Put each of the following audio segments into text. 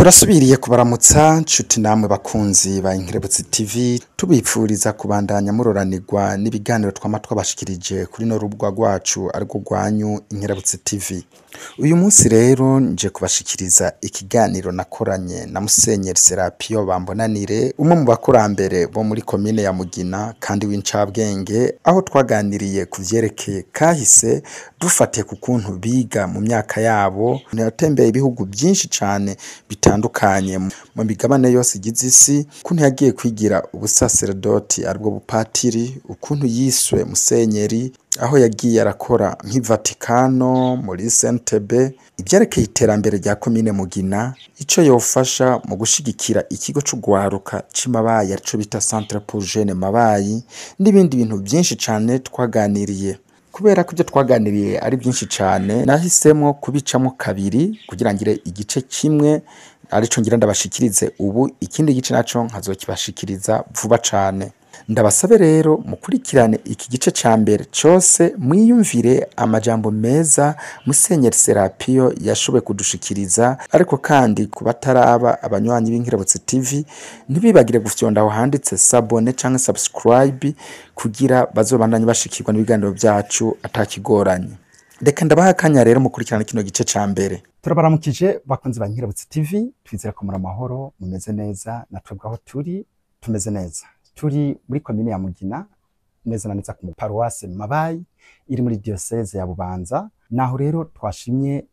Turasubiriye kubaramutsa nshuti namwe bakunzi ba Inkerebutsi TV tubipfuriza kubandanya muroranirwa n'ibiganiro twama twabashikirije kuri no rubuga rwacu ariko rwanyu Inkerebutsi TV. Uyu munsi rero nje kubashikiriza ikiganiro nakoranye na Musenyeri Serapio Bambonanire, umwe mu bakurambere bo muri komine ya Mugina kandi w'incabwenge, aho twaganiriye kuvyerekeye kahise dufatiye ku kuntu biga mu myaka yabo. Yatembeye ibihugu byinshi cane bitandukanye mu migabane yose igize isi, ukuntu yagiye kwigira ubusaserdoti aribwo bupatiri, ukuntu yiswe musenyeri, aho yagiye arakora nk'i Vatikano, muri Sentebe, ivyerekeye iterambere rya komine Mugina, ico yofasha mu gushigikira ikigo c'ugwaruka c'Imabayi arico bita Centre pour Jeunes Mabayi, n'ibindi bintu byinshi cane twaganiriye. Kubera ko ibyo twaganiriye ari byinshi cane, nahisemo kubicamo kabiri kugira ngire igice kimwe arico ngira ndabashikirize ubu, ikindi gice naco nkazokibashikiriza vuba cane. Ndabasabe rero mukurikirane iki gice ca mbere cose, mwiyumvire amajambo meza Musenyeri Serapio yashoboye kudushikiriza, ariko kandi kubataraba abanywanyi b'Inkerebutsi TV ntibibagire gufyonda aho handitse s'abonner canke subscribe kugira bazobandanye bashikirwa n'ibiganiro byacu atakigoranye. Reka ndabaha akanya rero mukurikirane kino gice ca mbere. Turabaramukije bakunzi ba Inkerebutsi TV, twizera ko muri amahoro, mumeze neza, natwebwe aho turi tumeze neza. Turi muri komine ya Mugina, neza na neza ku paruwase Mabayi iri muri diocese ya Bubanza. Naho rero twashimye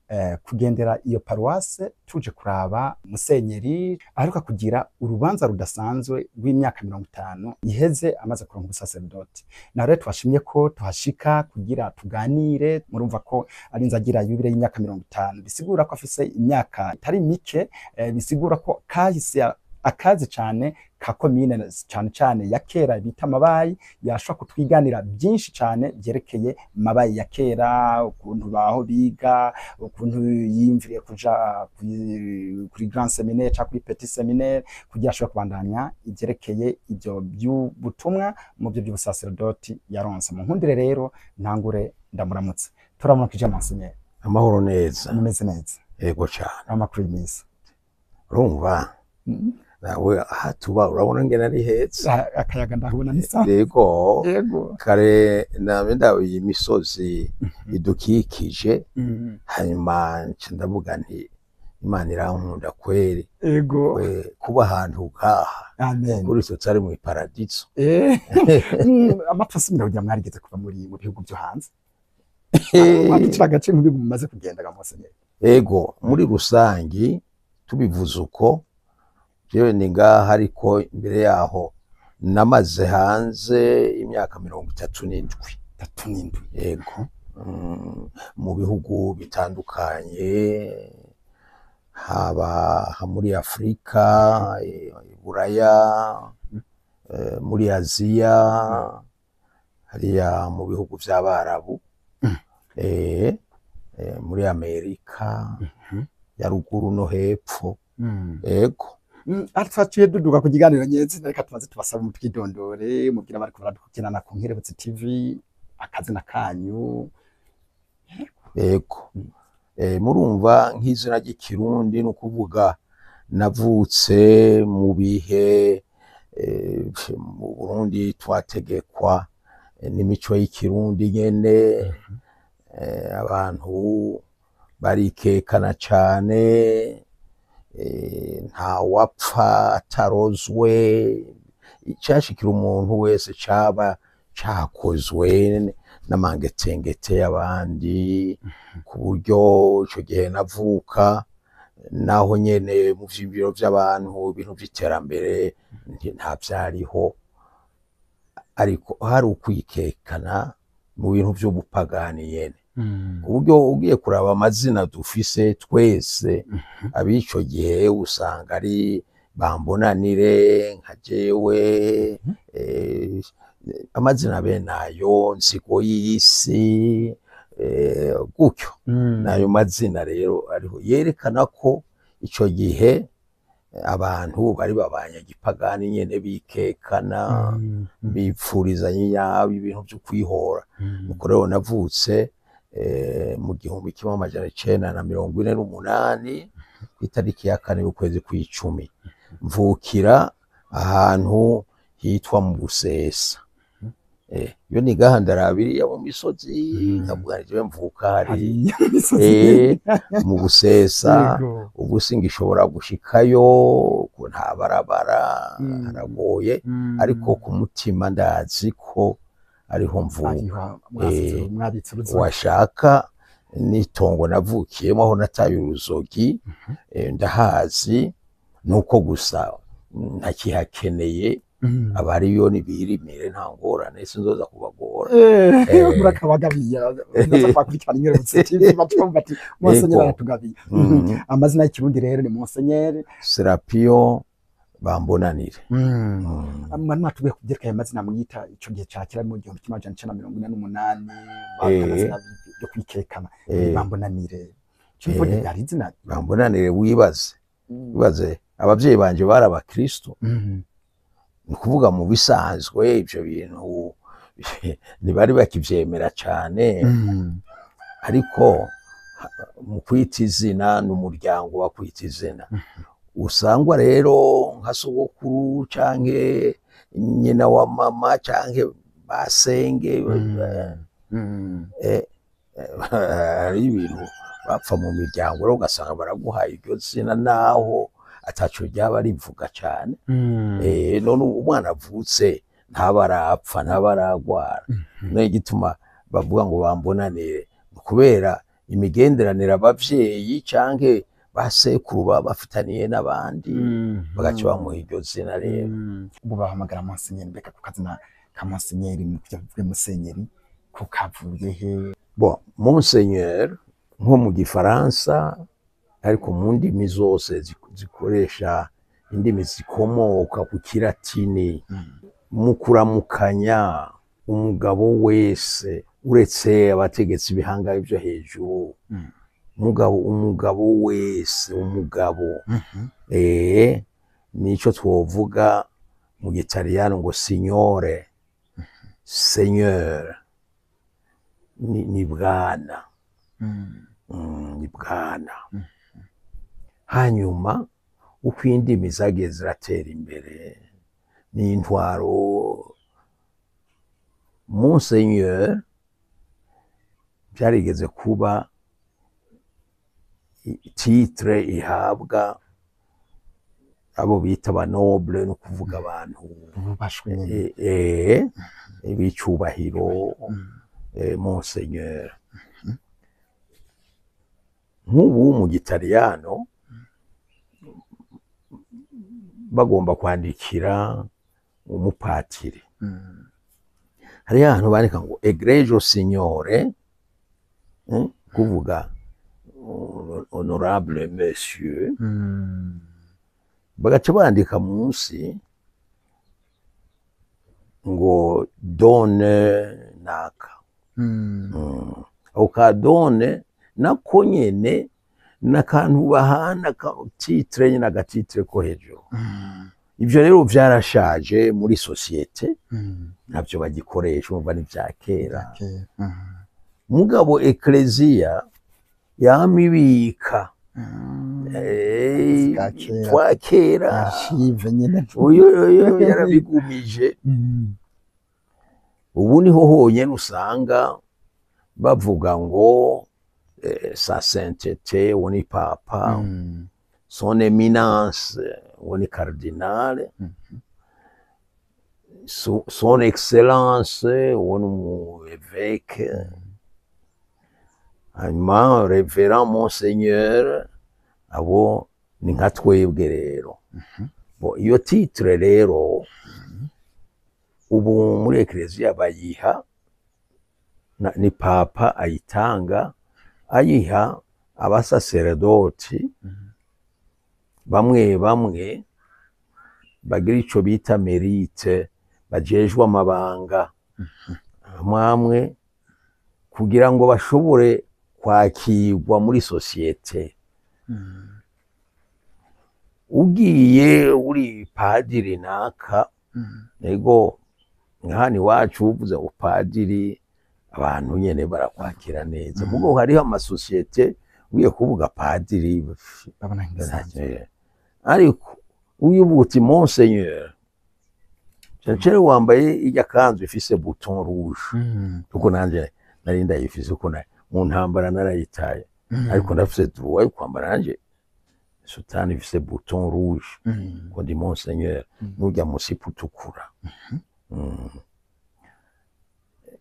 kugendera iyo paruwase tuje kuraba musenyeri aheruka kugira urubanza rudasanzwe rw'imyaka 50 iheze amaze kuronka ubusaserdoti. Naho rero twashimye ko tuhashika kugira tuganire, murumva ko ari nzagira yubire y'imyaka 50, bisigura ko afise imyaka itari mike, bisigura ko kahise akazi cane ka komine cane ya kera bita Mabayi, yashobora kutwiganira byinshi cane byerekeye Mabayi ya kera, ukuntu baho biga, ukuntu yimviriye kuja kuri Grand Seminaire cyangwa kuri Petit Seminaire, kugira ashobora kubandanya ibyerekeye ibyo by'ubutumwa mu byo by'ubusaserdoti yaronse. Mu nkundire rero ntangure ndamuramutse. Turamukije Musenyeri. Amahoro neza. Mumeze neza? Yego cyane. Amakuru y'imisi. Urumva? Nawe hatuba urabona ngena ari heza, akayaga ndabona ni sawa. Yego kare nabenda iyi misozi idukikije, hanyuma ndavuga nti Imana irankunda kweri. Yego kuba ahantu ngaha. Amen. Kuri so tsari mu paradiso. Amapfasi muragira mwarigeze kuva muri mu bihugu byo hanze. Akicira gace mu bihugu mumaze kugendaga Musenyeri. Yego muri rusangi tubivuze uko jewe ni ngaha, ariko imbere yaho namaze hanze imyaka 37. Yego mu bihugu bitandukanye, haba muri Afrika, Buraya, muri Aziya, hariya mu bihugu by'Abarabu, muri Amerika ya ruguru no hepfo. Yego atfatuye duduga ku kiganiro nyezi, reka tumaze tubasaba mutwidondore, mubwira bari kuradukirana ku Inkerebutsi TV, akazina kanyu. Yego murumva nk'izina ry'ikirundi no kuvuga navutse mu bihe mu Burundi twategekwa n'imico y'ikirundi nyene, abantu barikekana cane, nta wapfa atarozwe, icashikira umuntu wese caba cakozwe n'amangetengete y'abandi, ku buryo ico gihe navuka naho nyene mu vyibiro by'abantu, ibintu by'iterambere nta vyariho, ariko hari ukwikekana mu bintu by'ubupagani nyene. Uburyo ugiye kuraba amazina dufise twese abico gihe usanga ari Bambonanire, nka jewe, amazina benayo, Nsigo y'isi, gutyo. Nayo mazina rero ariho yerekana ko ico gihe abantu bari babanya gipagani nyene bikekana, bipfurizanya yabi ibintu byo kwihora. Nuko rero navutse mu 1948 itariki ya 4 y'ukwezi kw'icumi, mvukira ahantu hitwa mu Busesa. Iyo ni gahandarabiri ya mu misozi nkavuga nje mvuka hari mu Busesa, ubu singishobora gushikayo ko nta barabara haragoye, ariko ku mutima ndazi ko ariho mvuka. Washaka n'itongo navukiyemo aho nataye uruzogi ndahazi, nuko gusa ntakihakeneye. Abariyo nibirimire nta ngorane sinzoza kubagora. Murakabagabiye naza kwakurikirana Inkerebutsi TV batumva ati Monseigneur aratugabiye. Amazina y'ikirundi rero ni Monseigneur Serapio Bambonanire. Mwana tugiye kubyereka aya mazina mwita ico gihe ca kera mu 1948 bakazina yo kwikekana Bambonanire. Cyo yari izina Bambonanire wibaze abavyeyi banje bari abakristo. Ni kuvuga mu bisanzwe ivyo bintu ntibari bakivyemera cane, ariko mu kwita izina n'umuryango wa kwita izina usangwa rero nka sogokuru canke nyina wa mama canke basenge ari ibintu bapfa mu miryango rero ugasanga baraguhaye iryo zina naho ataco ryaba rivuga cane. None umwana avutse ntabarapfa ntabaragwara, niyo gituma bavuga ngo Bambonanire kubera imigenderanire abavyeyi canke basekuru baba bafitaniye n'abandi bagaca bamuha iryo zina rero. Ubu bahamagara Monseigneur, mbega ku kazina ka Monseigneur mu byavuye Musenyeri ko kavuye he? Bon, Monseigneur nko mu Gifaransa, ariko mu ndimi zose zikoresha indimi zikomoka ku Kilatini, mu kuramukanya umugabo wese uretse abategetsi bihangaye byo hejuru, umugabo wese nico twovuga mu Gitaliyano ngo signore, seigneur, ni bwana, ni bwana. Hanyuma uko indimi zagiye ziratera imbere n'intwaro, Monseigneur byarigeze kuba titre ihabwa abo bita ba noble, no kuvuga abantu bicubahiro. Monseigneur nk'ubu mu Gitaliyano bagomba kwandikira umupatiri, hari ahantu bandika ngo egregio signore, kuvuga honorable monsieur, bagaca bandika munsi ngo done naka. Ako ka done nako nyene n'akantu bahana ka titre nyine agatitre ko hejuru. Ivyo rero vyarashaje muri societe, navyo bagikoresha umva ni vya kera. Mugabo Ecclesia yamibika twa kera uyo yarabigumije. Ubu niho honyene usanga bavuga ngo sa sainteté woni papa, son éminence woni cardinal, son excellence woni évêque, hanyuma révérend Monseigneur, abo ni nka twebwe rero. Iyo titre rero ubu muri Ecclesia bayiha ni papa ayitanga, ayiha abasaserdoti bamwe bamwe bagira ico bita mérite, bajejwe amabanga amwe kugira ngo bashobore kwakirwa muri societe. Ugiye uri padiri naka, ego nkani wacu uvuze upadiri abantu nyene barakwakira neza. Mugo hariho amasosiyete ugiye kuvuga padiri babona nk'ibisanzwe. ariko uyivuga uti monseigneur cyane wambaye ijya kanzu ifise bouton rouge kuko nanje nari ndayifise uko mu ntambara narayitaye ariko ndafise droit yo kwambara nanje sutani ifise bouton rouge ko ndi monseigneur n'ujya musipu utukura.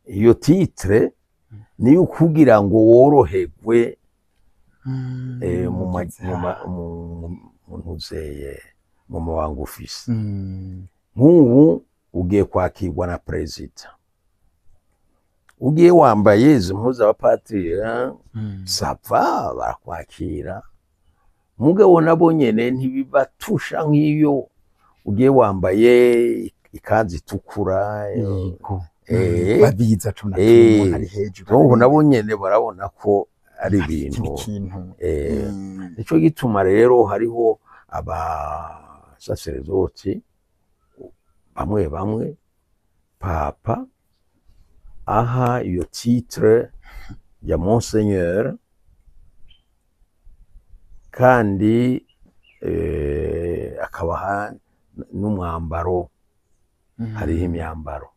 Iyo titre niyo ukugira ngo woroherwe mu ntuzeye mu mabanga ufise. Nk'ubu ugiye kwakirwa na perezida, ugiye wambaye izi mpuzu z'abapatiri sava barakwakira, mugabo nabo nyene ntibibatusha nk'iyo ugiye wambaye ikanzu itukura babiza cumi na tumwe ari hejuru, nabo nyene barabona ko ari ibintu. Nico gituma rero hariho abasaseredoti bamwe bamwe papa aha iyo titre ya monseigneur, kandi akabaha n'umwambaro, hariho imyambaro.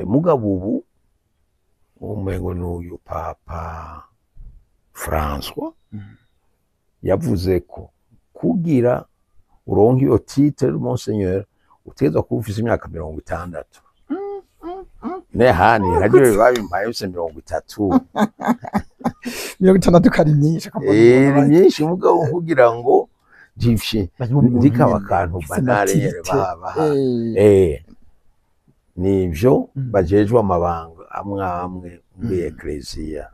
Mugabo ubu umengo n'uyu papa François yavuze ko kugira uronke iyo titre monseigneur utegezwa kuba ufise imyaka 60. Nehani hajye babimpaye ufise 30. 60 kari myinshi ni myinshi, mugabo kugira ngo ndikaba akantu banare baba nivyo bajejwe amabanga amwe muri ecclesia,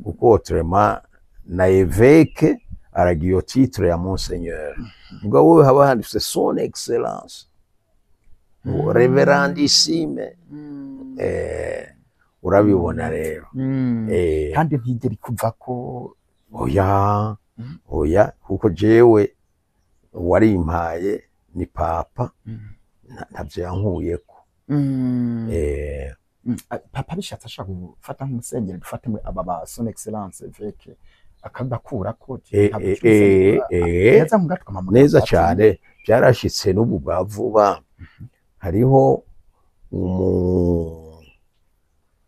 kuko trema na évêque aragira iyo titre ya monseigneur, mugabo we haba handitse son excellence reverendissime. Urabibona rero kandi ntigeri kuva ko oya kuko jewe warimpaye ni papa ntavyo yankuyeko. Papa bishatse ashaka gufata nk'umusenyeri, dufate aba ba son excellence évêque akagakura ko neza cyane. Byarashitse n'ubu bavuba hariho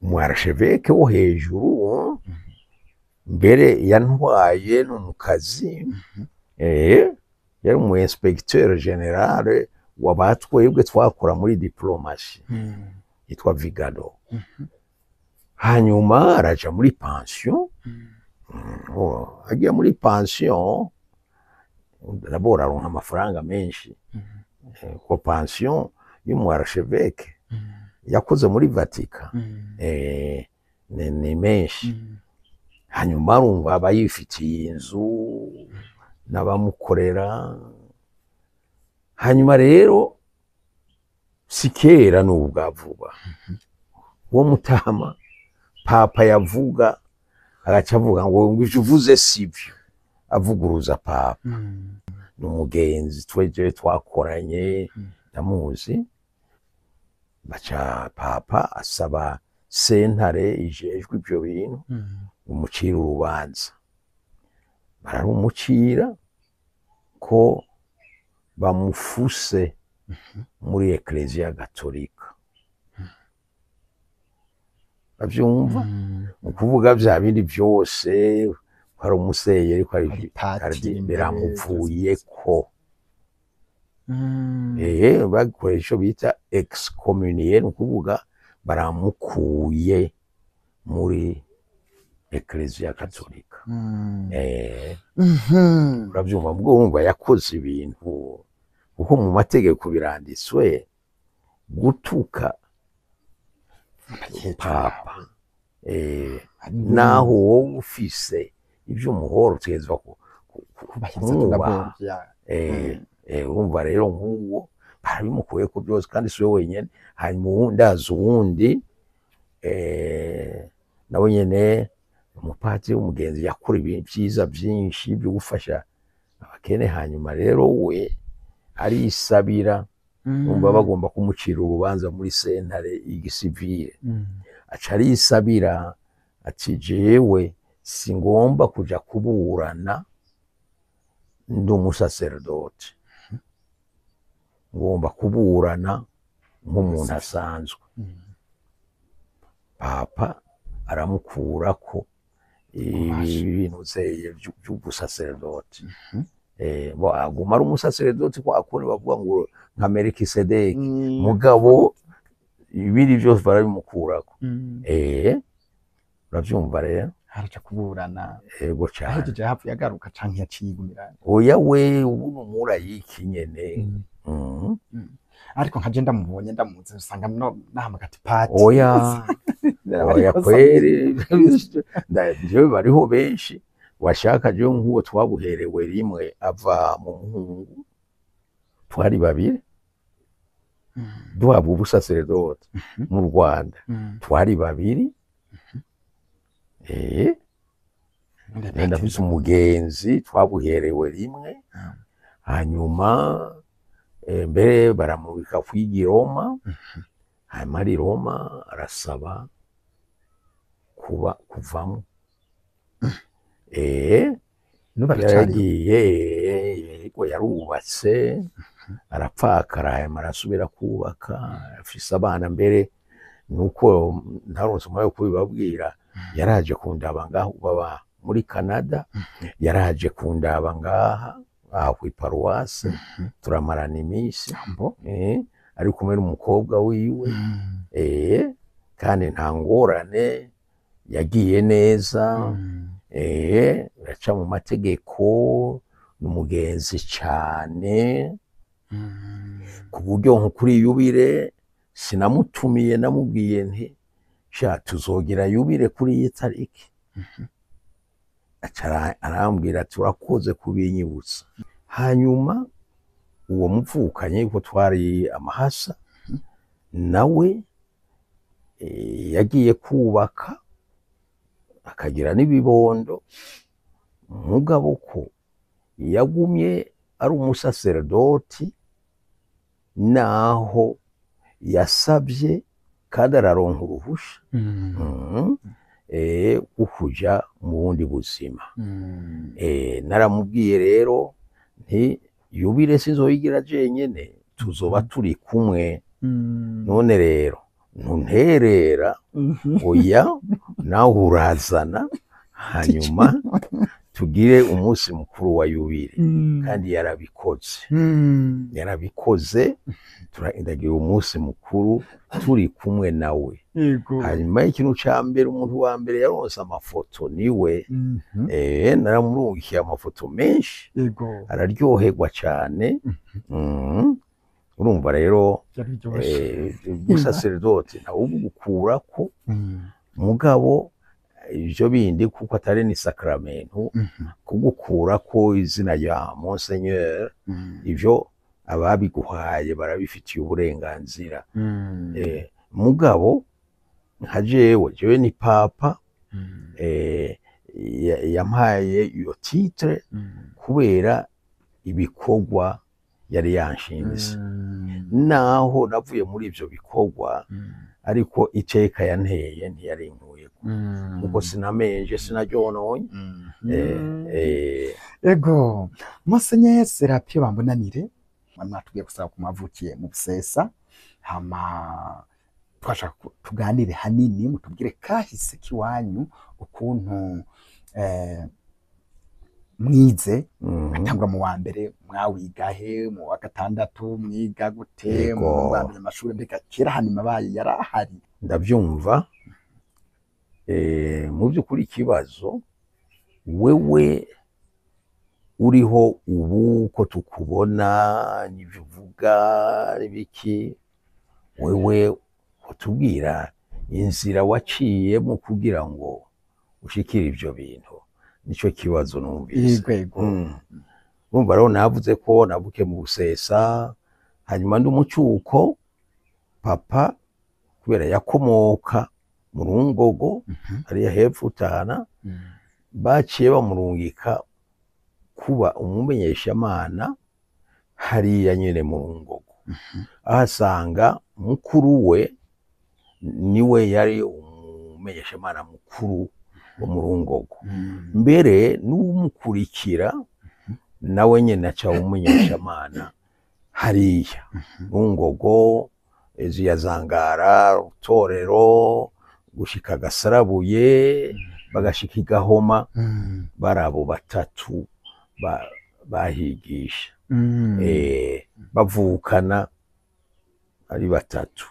umwarchevêque wo hejuru mbere yantwaye no mu kazi, yari umu inspecteur general wabatwebwe twakora muri diplomatie yitwa Vigado. Hanyuma araja muri pension, agiye muri pension d'abord aronka amafaranga menshi, ko pension y'umwarchevêque yakoze muri Vatican ni menshi. Hanyuma arumva aba yifitiye inzu n'abamukorera. Hanyuma rero sikera n'ubwavuba uwo mutama papa yavuga agaca avuga ngo ngije uvuze sivyo, avuguruza papa. N'umugenzi tweje twakoranye ndamuzi, baca papa asaba sentare ijejwe ibyo bintu umucira urubanza. Bararumucira ko bamufuse muri Ecclesia Gatolika. Bavyumva ukuvuga vya bindi byose hari umuseye ariko ari biramuvuyeko. Bakoresha bita excommunier, ukuvuga baramukuye muri Ecclesia Gatolika. Uravyumva ubwo urumva yakoze ibintu kuko mu mategeko biranditswe gutuka papa naho wowe ufise ibyo umuhoro utegezwa kumwubaha. Urumva rero nk'uwo barabimukuye ko byose, kandi si we wenyine. Hanyuma uwundi azi uwundi nawe nyene umupatiri w'umugenzi yakora ibintu byiza byinshi byo gufasha abakene. Hanyuma rero we arisabira, umva bagomba kumucira urubanza muri sentare y'igisivile, aca arisabira ati jewe singomba kuja kuburana ndi umusaseredoti, ngomba kuburana nk'umuntu asanzwe. Papa aramukurako ibintu zeye vy'ubusaseredoti, bo aguma ari umusaseredoti kwa kundi bavuga ngo nka Melikisedeki, mugabo ibiri vyose barabimukurako. Uravyumva rero, haraca kuburana. Ego cane. Ahejeje hafi yagaruka canke yaciyigumira? Oya we ubu mura yiki nyene. Ariko nkaje ndamubonye ndamuzi usanga nahamagati pati. Oya oya kweri jewe bariho benshi washaka jewe nk'uwo twabuherewe rimwe ava mu muhungu, twari babiri duhabwa ubusaseredoti mu Rwanda, twari babiri. Ndafise umugenzi twabuherewe rimwe, hanyuma mbere baramubika kwiga i Roma, hanyuma ari Roma arasaba kuvamo. Yaragiye yarubatse arapfakara, hanyuma arasubira kubaka, afise abana. Mbere nuko ntaronse umwanya wo kubibabwira, yaraje kundaba ngaho, baba muri Canada, yaraje kundaba ngaha kw'iparuwasi, turamarana iminsi, ari kumwe n'umukobwa wiwe, kandi nta ngorane, yagiye neza, aca mu mategeko, n'umugenzi cane, ku buryo nko kuri yubire sinamutumiye, namubwiye nti sha tuzogira yubire kuri iyi tariki. Arambwira ati urakoze kubinyibutsa. Hanyuma uwo muvukanye yuko twari amahasa, nawe yagiye kubaka akagira n'ibibondo, mugabo ko yagumye ari umusaseredoti, naho yasabye kandi araronka uruhusha ukuja mu bundi buzima. Naramubwiye rero nti yubire sinzoyigira jenyene, tuzoba turi kumwe. None rero ntunterera, oya nawe urazana, hanyuma tugire umunsi mukuru wa yubire. Kandi yarabikoze, turagira umunsi mukuru turi kumwe nawe. Hanyuma ikintu ca mbere, umuntu wa mbere yaronse amafoto niwe. Naramurungikiye amafoto menshi, araryoherwa cane. Urumva rero umusaseredoti ntawe ugukurako, mugabo ivyo bindi kuko atari ni sakramento, kugukurako izina rya Monseigneur, ivyo ababiguhaye barabifitiye uburenganzira. Mugabo nka jewe ni Papa yampaye iyo titre kubera ibikorwa yari yanshinze, naho navuye muri ivyo bikorwa, ariko iteka yanteye ntiyarinkuyeko, kuko sinamenje sinaryononye. Ego Monseigneur Serapio Bambonanire, mwatubwiye gusaba kumavukiye mu Busesa, hama twashaka tuganire hanini, mutubwire kahise kiwanyu, ukuntu mwize atangwa mu wa mbere, mwawigahe, mu wa gatandatu mwiga gute, mu wa mbere amashuri, mbega kera hanyuma baye yarahari? Ndavyumva. Mu by'ukuri ikibazo, wewe uriho ubu ko tukubona n'ivyo uvuga ibiki, wewe utubwira inzira waciyemo kugira ngo ushikire ivyo bintu, nico kibazo numvise. Urumva rero navuze ko navuke mu Busesa, hanyuma ndi umucuko. Papa kubera yakomoka mu Rungogo, hariya hepfo Utana, baciye bamurungika kuba umumenyeshamana hariya nyene mu Rungogo. Ahasanga mukuru we niwe yari umumenyeshamana mukuru wo mu Rungogo, mbere n'umukurikira nawe nyene aca umumenyeshamana hariya Rungogo, ya Zangara, Rutorero, gushika Gasarabuye, bagashika i Gahoma, barabo batatu bahigisha bavukana ari batatu.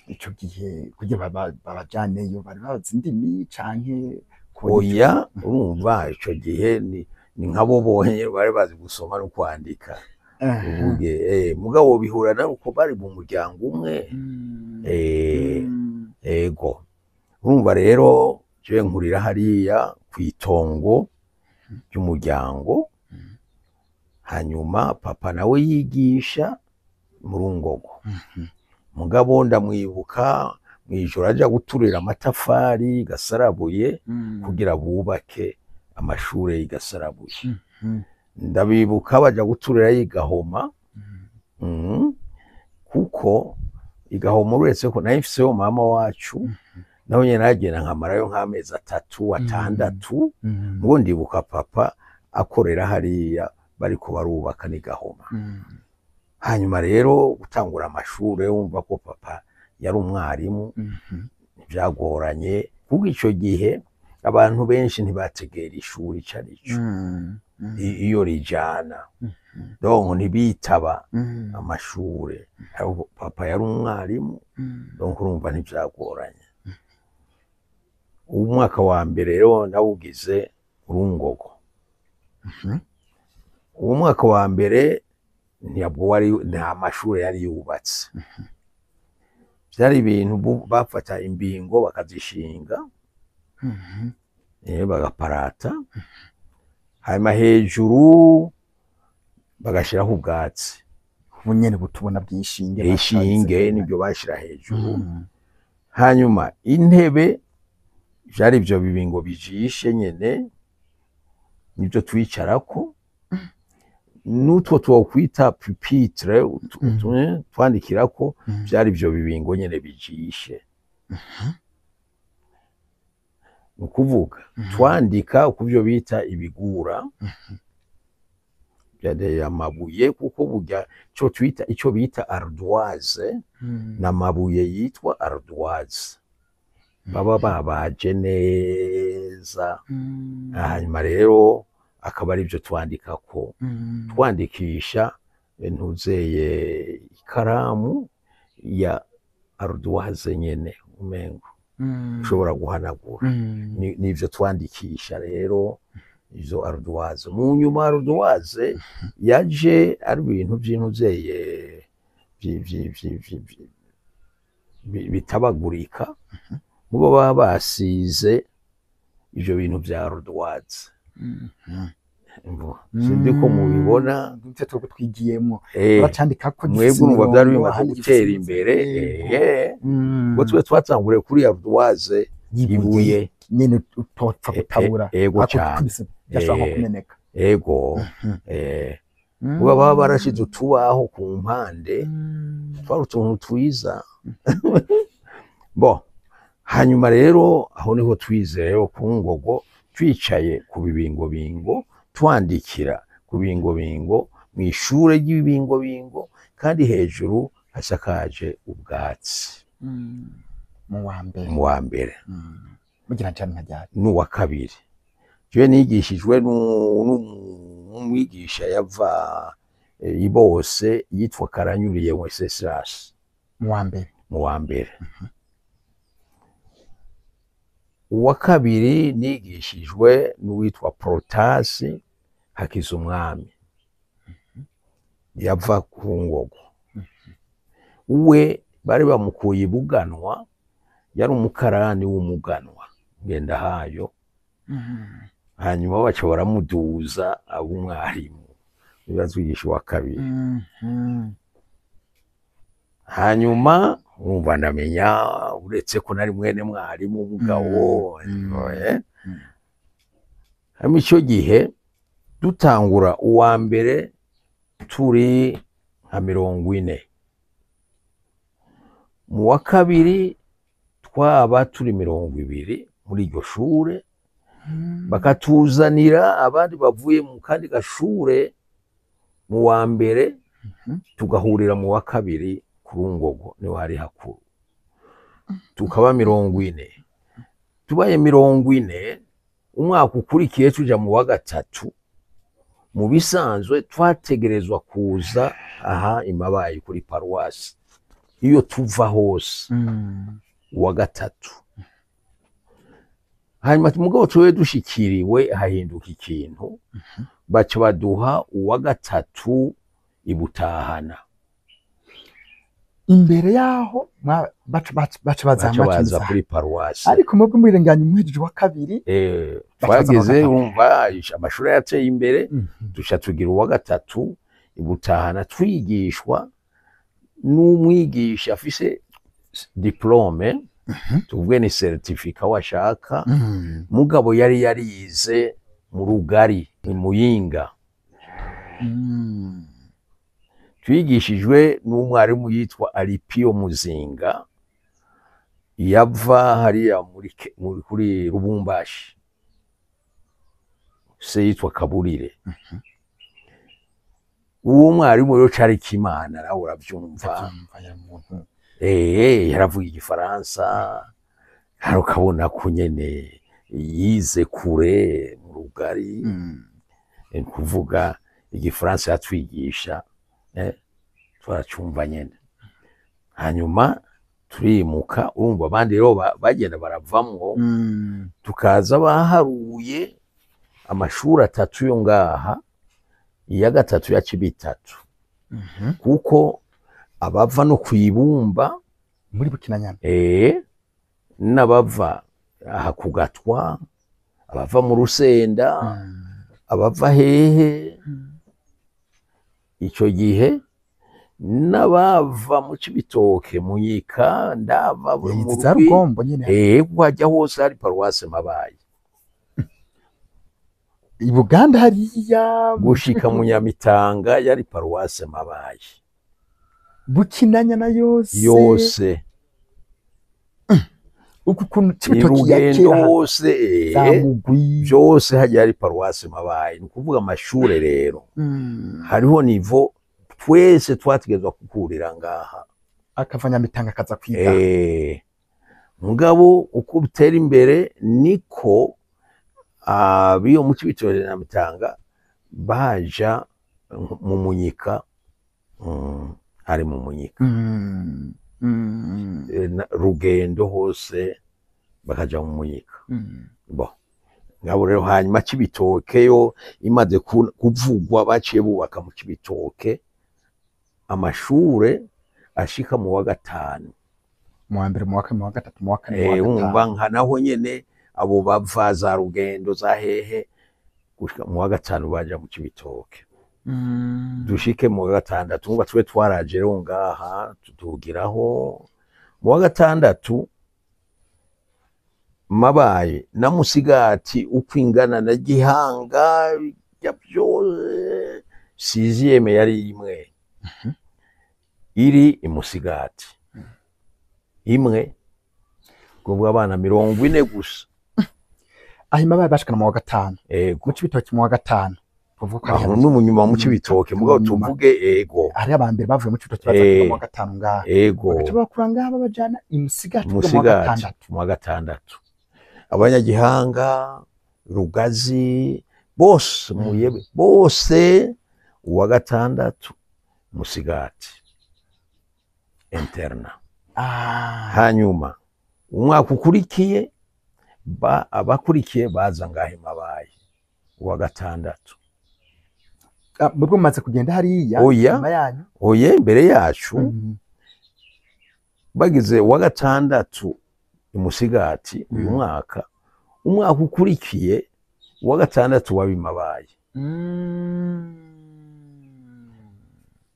Ico gihe kugira babajaneyo bari bazi indimi canke oya, urumva ico gihe ni nkabo bonye bari bazi gusoma no kwandika. Uvuge mugabo bihura na uko bari mu muryango umwe. Ego urumva rero je nkurira hariya kwitongo ry'umuryango, hanyuma papa nawe yigisha mu Rungogo. Mugabo ndamwibuka mwijoro aja guturira amatafari Gasarabuye kugira bubake amashure y'Igasarabuye. Ndabibuka baja guturira y'Igahoma, kuko Igahoma uretse ko nayo mfiseyo mama wacu nawe nyene agenda nkamarayo nk'amezi 3-6, ngo ndibuka papa akorera hariya bariko barubaka n'Igahoma. Hanyuma rero gutangura amashure, wumva ko papa yari umwarimu, byagoranye kuko ico gihe abantu benshi ntibategera ishuri carico iyo rijana, donc ntibitaba amashure. Papa yari umwarimu, donc urumva ntivyagoranye. Umwaka wa mbere rero nawugize Rungogo. Uwo mwaka wa mbere nta mashure yari yubatse, vyari ibintu bafata imbingo bakazishinga, bagaparata, hanyuma hejuru bagashiraho ubwatsi bunyene butubona bw'ishinge. Ishinge nibyo bashira hejuru. Hanyuma intebe vyari ivyo bibingo bijishe nyene nibyo twicarako, n'utwo twokwita pupitre twandikirako vyari ivyo bibingo nyene bijishe. Ukuvuga twandika ukuvyo bita ibigura byadeye amabuye, kuko burya ico bita ardoise n'amabuye yitwa ardoise baba babaje neza. Hanyuma rero akaba ari byo twandikako, twandikisha ntuzeye ikaramu ya ardoise nyene umengo ushobora guhanagura, nivyo twandikisha rero izo ardoise. Mu nyuma ardoise yaje ari ibintu vy'intuzeye bitabagurika, mubo baba basize ivyo bintu vya ardoise. Sindi ko mubibona ivyo twigiyemo bacandikako mwebwe urumva byari bimaze gutera imbere. Ngo twe twatanguriye kuri ardoise ibuye nyene utopfa gutabura, ego cyane yashaka kumeneka. Ego uba baba barashize utubaho ku mpande, twari utuntu twiza. Bo hanyuma rero aho niho twize rero ku Rungogo, twicaye ku bibingo twandikira ku bibingo mw'ishure ry'ibibingo, kandi hejuru hasakaje ubwatsi. Mu wa mbere mugira cyane nkajyana n'uwa kabiri. Je nigishijwe n'umwigisha yava ibose yitwa Karanyuriye Wenceslas. Mu wa mbere. Uwa kabiri nigishijwe n'uwitwa Protasi Hakizumwami yava ku Rungogo. Uwe bari bamukuye Buganwa, yari umukarani w'umuganwa Ngendahayo. Hanyuma baca baramuduza ab'umwarimu, bibazigisha uwa kabiri. Hanyuma urumva ndamenya uretse ko nari mwene mwarimu mugabo. Hanyuma ico gihe dutangura uwa mbere turi nka 40, mu wa kabiri twaba turi 20 muri iryo shure, bakatuzanira abandi bavuye mu kandi gashure mu wa mbere, tugahurira mu wa kabiri ku Rungogo, niho hari hakuru, tukaba 40. Tubaye 40, umwaka ukurikiye tuja mu wa gatatu, mu bisanzwe twategerezwa kuza aha Imabayi kuri paruwasi iyo tuva hose uwa gatatu. Hanyuma mugabo tuwe dushikiriwe hahinduka ikintu, baca baduha uwa gatatu ibutahana. Imbere yaho baca baza kuri paruwasi, ariko mwebwe mwirenganya umuhejeje wa kabiri. Twageze umva amashuri yateye imbere, dusha tugira uwa gatatu ibutahana, twigishwa n'umwigisha afise diplome, tuvuge ni certificat washaka, mugabo yari yarize mu Rugari i Muyinga. Twigishijwe n'umwarimu yitwa Alipio Muzinga, yava hariya kuri Rubumbashi, se yitwa Kaburire. Uwo mwarimu rero cari kimana, nawe uravyumva. Yaravuga igifaransa, hari ukabona ko nyene yize kure mu Rugari, kuvuga igifaransa yatwigisha twaracumva nyene. Hanyuma turimuka, urumva abandi rero bagenda baravamwo, tukaza baharuye amashuri 3 yo ngaha, iya gatatu ya Cibitatu, kuko abava no kwibumba muri Bukinanyana, n'abava aha kugatwa, abava mu Rusenda, abava hehe, ico gihe n'abava mu Cibitoke, Munyika, ndava mu Rugombo nyene, kwajya hose hari paruwase Mabayi. I Buganda hariya gushika mu Nyamitanga yari paruwase Mabayi. Bukinanyana yose uku kuntu Cibitoke yakera hose, byose hajya hari paruwase Mabayi. Ni kuvuga amashure rero, hariho nivo twese twategezwa kukurira ngaha, akava Nyamitanga akaza kwiga. Mugabo uko bitera imbere niko biyo mu Cibitoke na Nyamitanga baja mu Munyika, hari mu Munyika, Rugendo hose bakaja mu Munyika. Bo ngabo rero hanyuma Cibitoke yo imaze kuvugwa, baciye bubaka mu Cibitoke amashure ashika mu wa gatanu, mu wa mbere, mu wa kabiri, mu wa gatatu, mu wa kane, mu wa gatanu. Umva nka naho nyene abo bava za Rugendo za hehe gushika mu wa gatanu baja mu Cibitoke. Dushike mu wa gatandatu, ngo twe twaraje rero ngaha tutugiraho mu wa gatandatu. Mabayi na Musigati ukwingana na Gihanga ya byose, 6e yari imwe, iri imusigati imwe, kubwa abana 40 gusa. Aho Mabayi bashikana mu wa gatanu, mu Cibitoke mu wa gatanu, kuvuga aho n'umunyuma mu Cibitoke, mugabo tuvuge ari abambere bavuye mu Cibitoke baza mu wa gatanu ngaha, bagaca bakura ngaha babajana imusigati mu wa gatandatu. Abanyagihanga, Rugazi, bose muyebe bose uwa gatandatu Musigati interna. Hanyuma umwaka ukurikiye abakurikiye baza ngahe Mabayi uwa gatandatu. Mwebwe mumaze kugenda hariya nyuma yanyu? Oya, imbere yacu bagize uwa gatandatu Musigati uyu mwaka, umwaka ukurikiye uwa gatandatu wa Mabayi.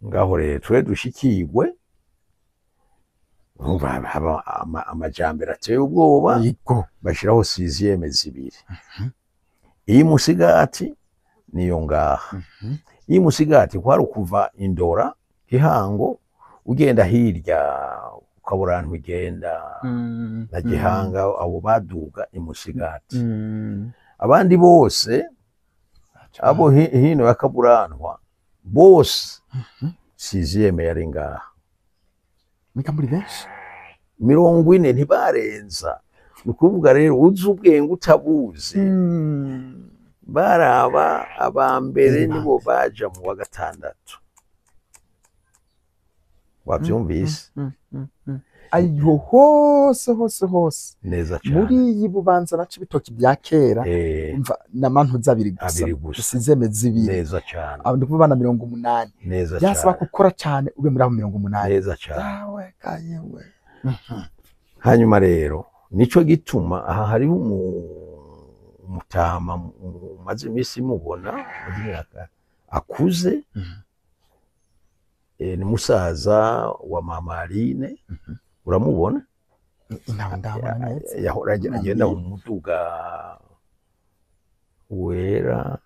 Ngaho rero twe dushikirwe, amajambere ateye ubwoba, bashiraho 6e zibiri. Iyi Musigati niyo ngaha. Iyi Musigati kwari kuva Indora Gihango ugenda hirya kaburantu igenda na Gihanga abo baduga imusigati abandi bose abo hino ya kaburantwa bose siziyeme yari ngaha mwika muri benshi 40 ntibarenza nukuvuga rero uzi ubwenge utabuzi baraba abambere nibo baja mu wa gatandatu wavyumvise ayo hose neza cyane muri iyi Bubanza na Cibitoki bya kera umva namantuza abiri gusa usizeme zibiri neza cyane abo ndikuvuga na 80 neza cyane byasaba gukora cyane ube muri abo 80 neza cyane yawe kayewe hanyuma rero nico gituma aha hariho umutama maze imisi mubona akuze ni musaza wa mama Aline uramubona ndabona neza yahora agenda mu muduga wera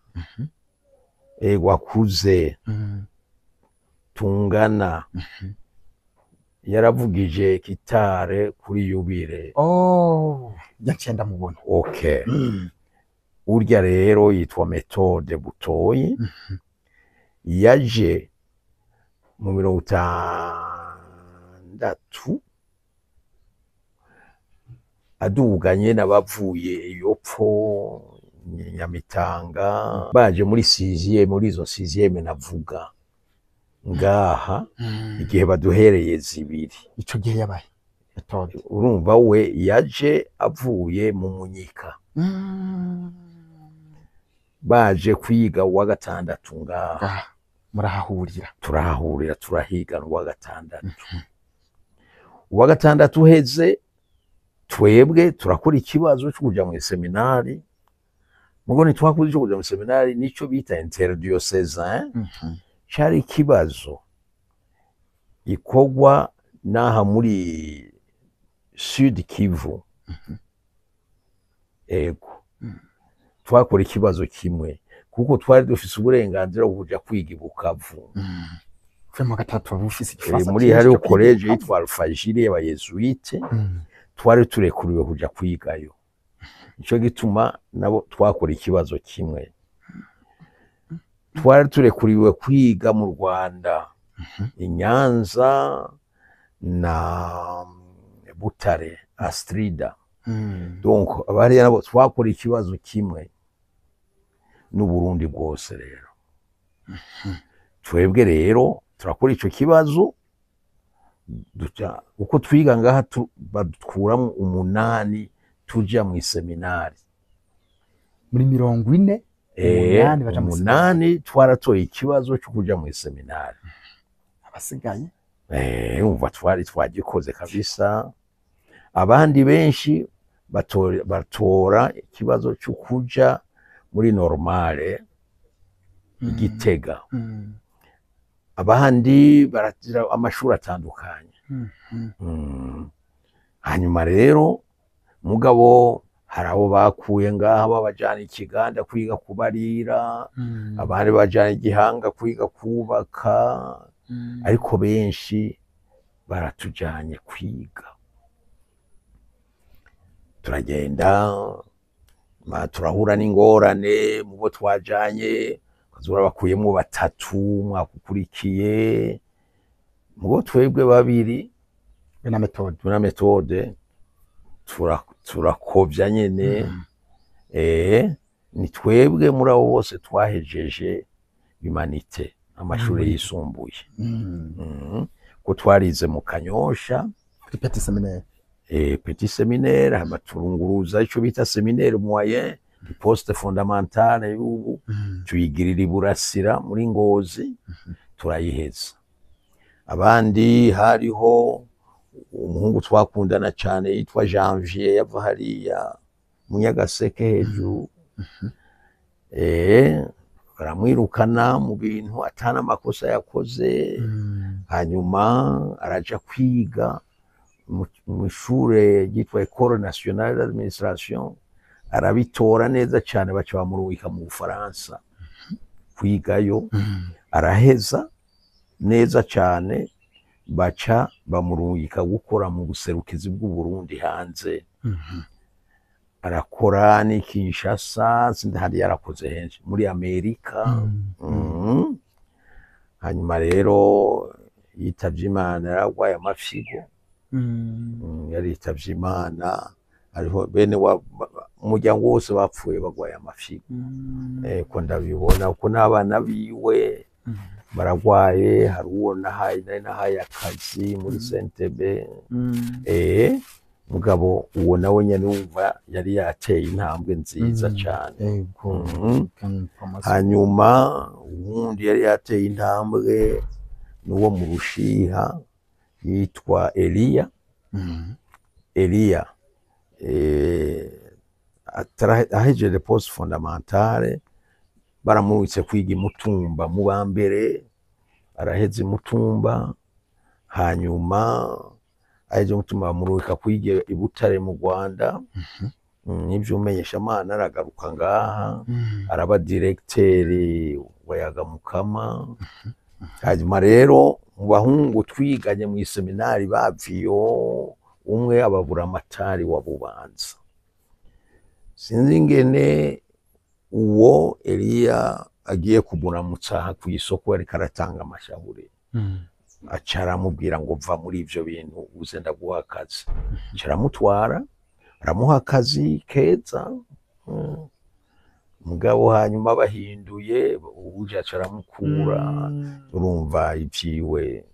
wakuze tungana yaravugije gitare kuri Yubile yacyenda mubona okay urya rero yitwa Methode Butoyi yaje mu 60 aduganye n'abavuye Yopfo Nyamitanga baje muri siziye muri izo siziyeme navuga ngaha igihe baduhereye zibiri ico gihe yabaye urumva we yaje avuye mu Munyika baje kwiga wa gatandatu ngaha murahahurira turahigana wa gatandatu wa gatandatu heze twebwe turakora ikibazo cyo kuja mu seminari mugo ntitwakuze cyo kuja mu seminari nico bita interdiocesain cari ikibazo ikogwa naha muri Sud Kivu ego twakora ikibazo kimwe kuko twari dufise uburenganzira bwo kuja kwiga i Bukavu mu gatatu bufise ikibazo muri hari college yitwa Alfajiri y'abayezuite twari turekuriwe kuja kwigayo ico gituma nabo twakora ikibazo kimwe twari turekuriwe kwiga mu Rwanda Inyanza na Butare Astrida donc abari nabo twakora ikibazo kimwe n'Uburundi bwose rero twebwe rero turakora ico kibazo duca uko twiga ngaha badukuramo 8 tuja mu seminari muri 40 8 twaratoye ikibazo cyo kuja mu seminari abasigaye umva twari twagikoze kabisa abandi benshi batora ikibazo cyo kuja muri normale Gitega abandi baratira amashuri atandukanye hanyuma rero mugabo hari abo bakuye ngaha babajana ikiganda kwiga kubarira abandi bajana Igihanga kwiga kubaka ariko benshi baratujanye kwiga turagenda turahura n'ingorane mubo twajanye kazura bakuyemo 3 mwakukurikiye mubo twebwe babiri na Methode turakovya nyene ni twebwe muri abo bose twahejeje Humanité amashuri yisumbuye ko twarize mu Kanyosha Petit Seminaire Petit Seminaire amaturunguruza ico bita Seminaire moyen poste fondamentale y'ubu tuyigirira Iburasira muri Ngozi turayiheza abandi hariho umuhungu twakundana cyane yitwa Janvier yava hariya Munyagaseke hejuru baramwirukana mu bintu atana amakosa yakoze hanyuma araja kwiga mu ishure ryitwa École Nationale d'Administration arabitora neza cyane baca bamuruhika mu Bufaransa kwigayo araheza neza cyane baca bamurungika gukora mu buserukizi bw'u Burundi hanze. Arakora ni Kinshasa, sindahari yarakoze henshi muri Amerika. Hanyuma rero yitavye Imana, yaragwaye amafyigo. Yari yitavye Imana, ariho bene umuryango wose bapfuye bagwaye amafyigo. Ko ndabibona uko n'abana biwe baragwaye, hari uwo nahaye akazi muri Sentebe. Mugabo uwo nawe nyene wumva yari yateye intambwe nziza cyane. Hanyuma uwundi yari yateye intambwe n'uwo mu Rushiha yitwa Eliya. Eliya ahejeje poste fondamentale baramurungitse kwiga Imutumba mu ba mbere, araheze Imutumba. Hanyuma aheje Imutumba bamurungika kwiga i Butare mu Rwanda. Nivyo umenyeshamana, aragaruka ngaha araba directeur wa Yagamukama. Hanyuma rero mu bahungu twiganye mu seminari baviyo, umwe ababura amatari wa Bubanza. Sinzi ingene uwo Eliya agiye kumuramutsa ku isoko, ariko aratanga amashahure. Acara amubwira ngo va muri ivyo bintu uze ndaguha akazi. Aramutwara aramuha akazi keza. Mugabo hanyuma bahinduye, uje acaramukura. Urumva ivyiwe.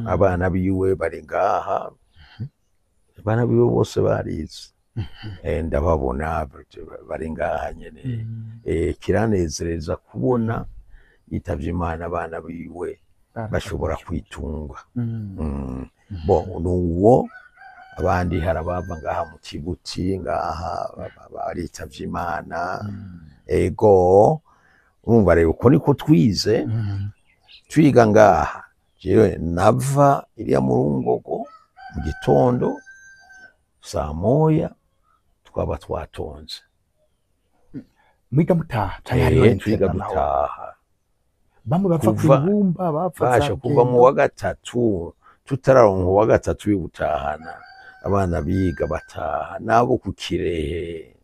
Abana biwe bari ngaha, abana biwe bose barize. Ndababona bari ngaha nyene. Kiranezereza kubona yitavye Imana abana biwe bashobora kwitunga. Nuwo abandi harabava ngaha mu Kibuti ngaha baritavye Imana. Ego urumva rero uko niko twize. Twiga ngaha jewe nava iriya mu Rungogo mu gitondo saa moya twaba twatonze. Mwiga mutaha twiga gutaha. Bamwe bapfa kwibumba, bapfa kuva mu wa gatatu, tutararonka wa gatatu y'ubutahana. Abana biga bataha nabo ku Kirehe.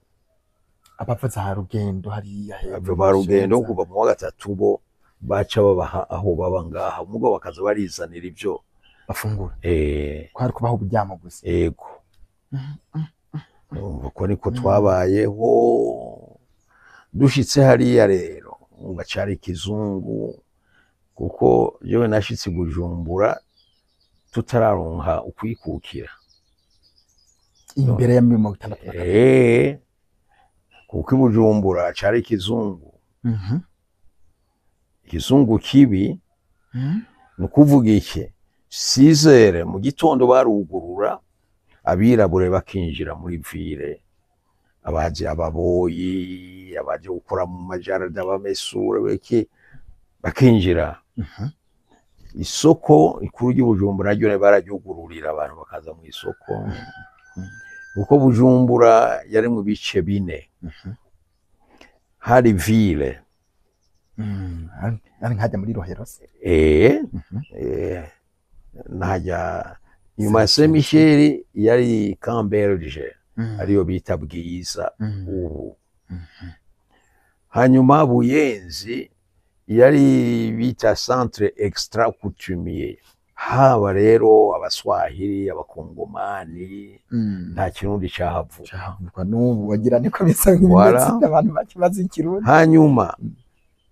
Abapfa za Rugendo hariya hepfo ba Rugendo kuva mu wa gatatu bo baca babaha aho baba ngaha, umugabo bakaza barizanira ivyo bafungura. Kwari kubaho uburyamo gusa. Ego. Uko niko twabayeho. Dushitse hariya rero ngacari Kizungu, kuko jewe nashitse Bujumbura tutararonka ukwikukira imbere ya 1960. Kuko i Bujumbura cari Kizungu. Kizungu kibi. Nukuvuga iki, 6h mu gitondo barugurura, abirabure bakinjira muri ville. Abaje ababoyi, abaje gukora mu majarada, abamesura beke bakinjira. Isoko ikuru y'Ubujumbura ryo bararyugururira, abantu bakaza mu isoko. Uko Bujumbura yari mu bice bine. Hari ville. Ari nkajya muri Rohero se. Najya nyuma Saint Michel yari Camberge. Ariyo bita Bwiza ubu. Hanyuma Buyenzi yari bita Centre Extra Coutumier. Haba rero Abaswahili, Abakongomani, nta Kirundi cahavuka. N'ubu wagira niko bisa nk'imeze abantu bakibaza Ikirundi. Hanyuma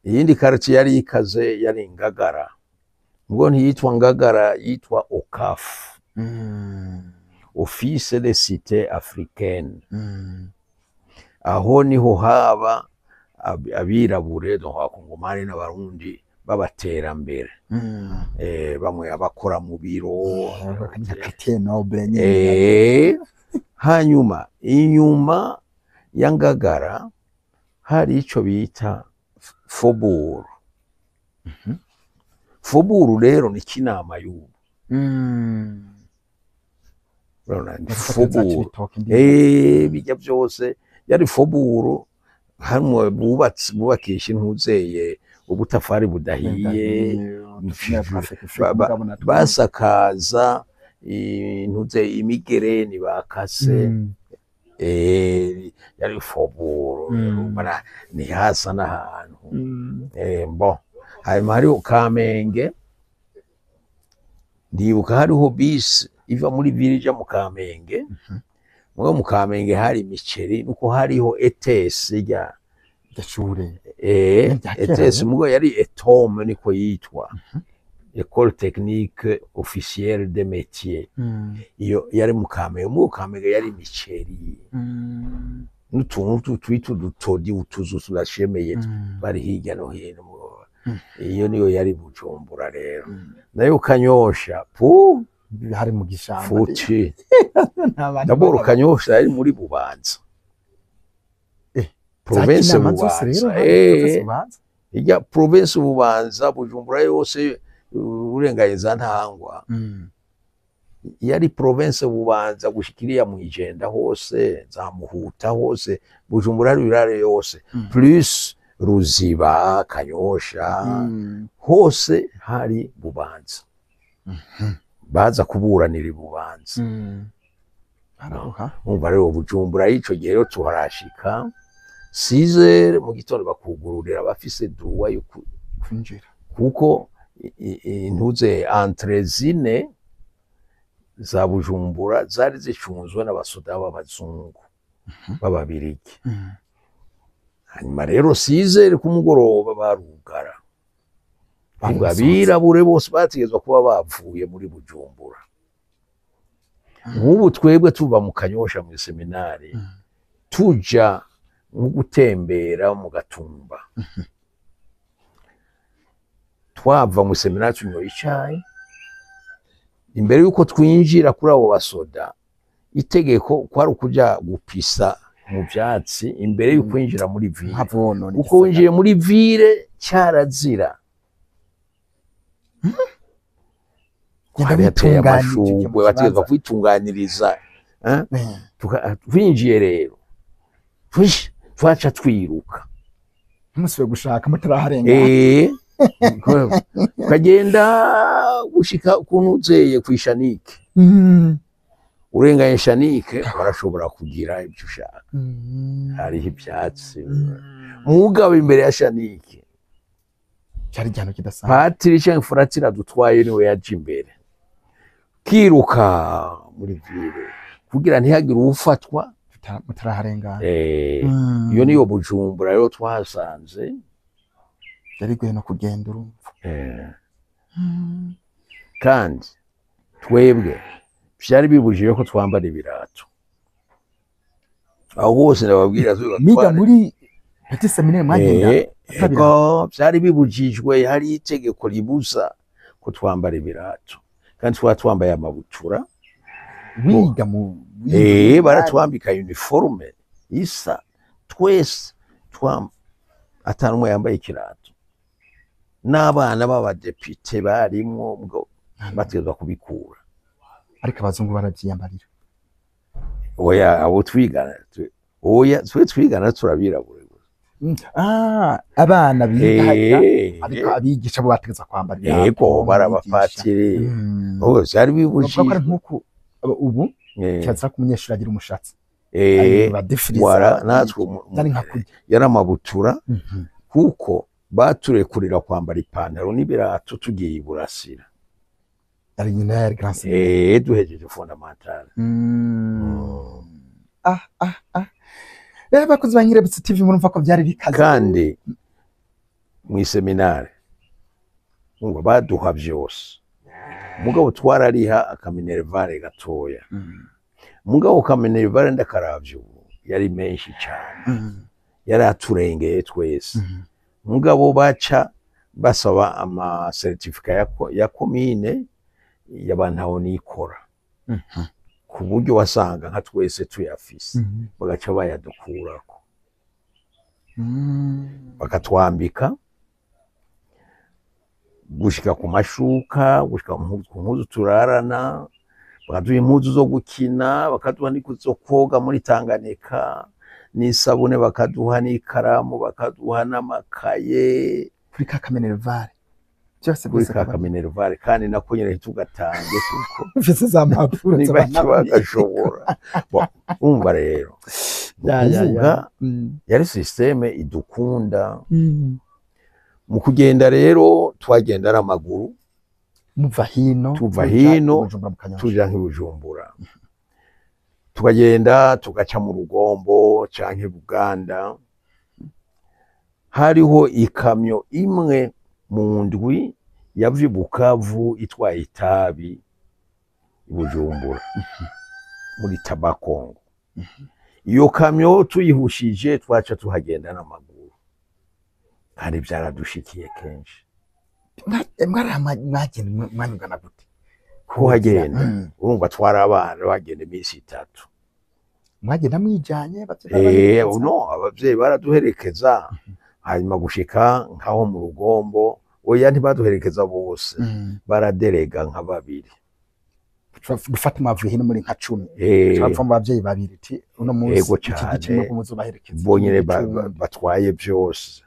iyindi quartier yari ikaze yari Ngagara. Ngo ntiyitwa Ngagara, yitwa Okafu. Office de Cité Africaine. Aho niho haba abirabure no Abakongomani n'Abarundi babaterambere. Bamwe abakora mu biro, hanyuma inyuma ya Ngagara hari ico bita Faubourg. Faubourg rero ni Kinama y'ubu. Faubourg bijya byose yari Faubourg. Hamwe bubakisha intuzeye ubutafari budahiye ba basakaza intuze imigereni bakase yari foburo bara ni hasa n'ahantu bo hanyuma hariho Kamenge ndibuka hariho bisi iva muri Virija mu Kamenge mu Kamenge hari imiceri nuko hariho ETS ya gashure ETS mugo yari etome niko yitwa École technique officielle des métiers iyo yari mu Kamenge yari imiceri n'utuntu twitu dutodi utuzu turashemeye bari hirya no hino iyo niyo yari Bujumbura rero nayo Kanyosha hari mu gishamba futi d'abord Kanyosha yari muri Bubanza province Bubanza ijya province Bubanza Bujumbura yose urenganye za Ntangwa yari province Bubanza gushikiriya mu Ijenda hose za Muhuta hose Bujumbura ari birare yose plus Ruziba Kanyosha hose hari Bubanza baza kuburanira Bubanza umva rero Bujumbura ico gihe rero tuharashika 6h mu gitondo bakugururira bafise droit yo kwinjira kuko intuze entre zine za Bujumbura zari zicunzwe n'abasoda b'abazungu b'ababirigi hanyuma rero 6h ku mugoroba barugara abirabure bose bategezwa kuba bavuye muri Bujumbura nk'ubu twebwe tuva mu Kanyosha mu seminari tuja mu gutembera mu Gatumba twava mu seminari tunyoye icayi imbere yuko twinjira kuri abo basoda itegeko kwari ukuja gupisa mu vyatsi imbere yuko kwinjira muri ville uko winjiye muri ville cyarazira twabiteye amashugwe bategezwa kwitunganiriza twinjiye rero twaca twiruka musubiye gushaka mutaraharenga kagenda gushika kunuzeye kwishanike urenganye shanike barashobora kugira ibyo ushaka hariho ibyatsi mugabo imbere ya shanike cyari cyane kidasanzwe patiri cyangwa furatira dutwaye niwe yaje imbere kiruka muri ville kugira ntihagire ufatwa mutaraharenga iyo niyo Bujumbura rero twasanze yari goye no kugenda urumva kandi twebwe byari bibujije ko twambara ibirato aho hose nababwira miga muri petit seminaire mwagenda ko byari bibujijwe hari itegeko ribuza ko twambara ibirato kandi twambaye amabutura wiga mu baratwambika uniforme isa twese atanumwe yambaye ikirato n'abana b'abadepite barimwo ubwo bategezwa kubikura ariko abazungu baravyiyambarira oya abo twigana twe twigana turabirabura abana biga ariko abigisha bo bategeza kwambara yego barabapatire byari bibujije nkuko ubu cyaza ku munyeshuri agira umushatsi wara natwe yari amabutura kuko baturekurira kwambara ipantaro n'ibirato tugiye iburasira ari nyina yari grand duhejeje fondamentale bakoze banyirebutse TV murumva ko byari bikaze kandi mu seminari ngo baduha byose mugabo twarariha akaminervare gatoya mugabo kaminervare ndakaravyo yari menshi cyane yari aturengeye twese mugabo baca basaba ama certificat ya commune y'abantu nikora ku buryo wasanga nka twese tuyafise bagaca bayadukurako bakatwambika gushika ku mashuka gushika ku mpuzu turarana bakaduha impuzu zo gukina bakaduha n'ikuzo koga muri Tanganyika n'isabune bakaduha n'ikaramu bakaduha n'amakaye kuri ka Kaminerval byose kuri byose ka Kaminerval kandi nako nyene tugatange kuko ufise za mpapuro niba kibagashobora umva rero kuvuga yari systeme idukunda mu kugenda rero twagenda n'amaguru muva hino tuva hino tuja nk'ibujumbura tukagenda tugaca mu Rugombo canke Buganda hariho ikamyo imwe mu ndwi yavye Bukavu itwaye itabi Bujumbura muri Tabakongo iyo kamyo tuyihushije twaca tuhagenda n'amaguru kandi byaradushikiye kenshi mwanyugana gute kuhagenda urumva twara abana bagenda iminsi 3 mwagenda mwijanye no abavyeyi baraduherekeza hanyuma gushika nkaho mu Rugombo oya ntibaduherekeza bose baraderega nka babiri gufata amavuye hino muri nka 10 cyapfa mu bavyeyi babiri ti uno munsi iki gicimwe kumuzobaherekeza bonyere batwaye byose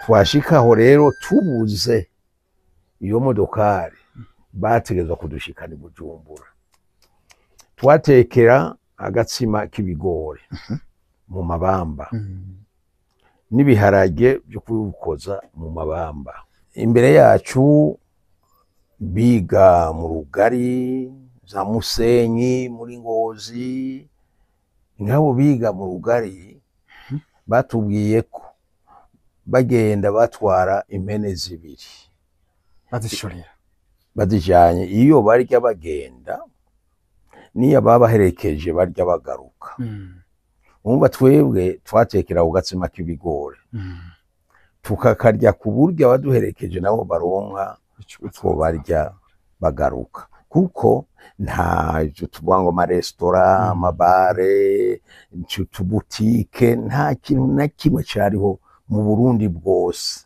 twashikaho rero tubuze iyo modokari bategezwa kudushikana i Bujumbura twatekera agatsima k'ibigori mu mabamba n'ibiharage byo kukoza mu mabamba imbere yacu biga mu Rugari za Musenyi muri Ngozi ngabo biga mu Rugari batubwiye ko bagenda batwara impene zibiri bazishorera bazijanye iyo barya bagenda niya babaherekeje barya bagaruka umva twebwe twatekera ugatsima k'ibigori tukakarya ku buryo abaduherekeje nabo baronka utwo barya bagaruka kuko nta tuvuga ngo amaresitora amabare utubutike nta kintu na kimwe cyariho mu Burundi bwose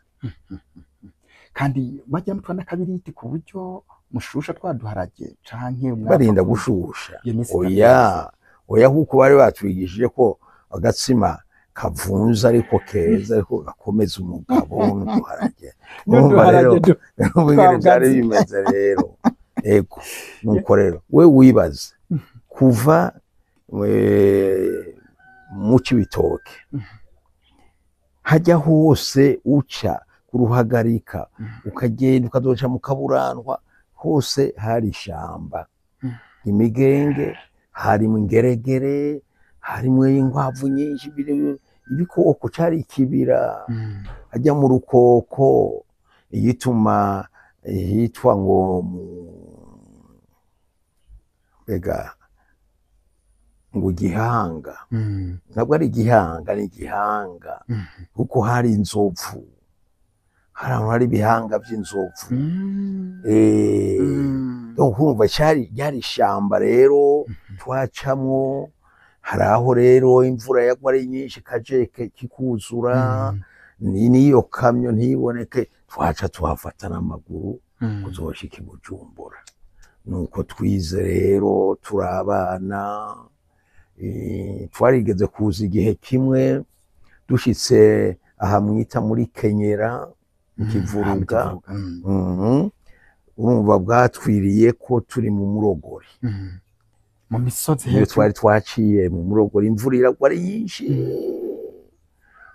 kandi bajya mutwana kabiriti ku buryo mushusha twaduharage canke barinda gushusha oya kuko bari batwigishije ko agatsima kavunza ariko keza ariko gakomeza umugabo n'uduharage numva rero ubingere byari bimeze rero ego nuko rero we wibaze kuva mu Cibitoke hajya hose uca kuruhagarika ukagenda ukazoca mu Kaburantwa hose hari ishamba imigenge harimo ingeregere harimo inkwavu nyinshi ibikoko cari ikibira hajya mu Rukoko yituma hitwa ngo bega ngo Gihanga ntabwo ari Gihanga ni Gihanga kuko hari inzovu hari ibihanga by'inzovu donc urumva yari ishamba rero twacamwo hari aho rero imvura yagwa ari nyinshi kajeke kikuzura niyo kamyo ntiboneke twaca tuhafata n'amaguru kuzoshika i Bujumbura nuko twize rero turabana twarigeze kuza igihe kimwe dushitse aha mwita muri Kenyera Kivuruga urumva bwatwiriye ko turi mu Murogori mu misozi iyo twari twaciye mu Murogori imvura iragwa ari nyinshi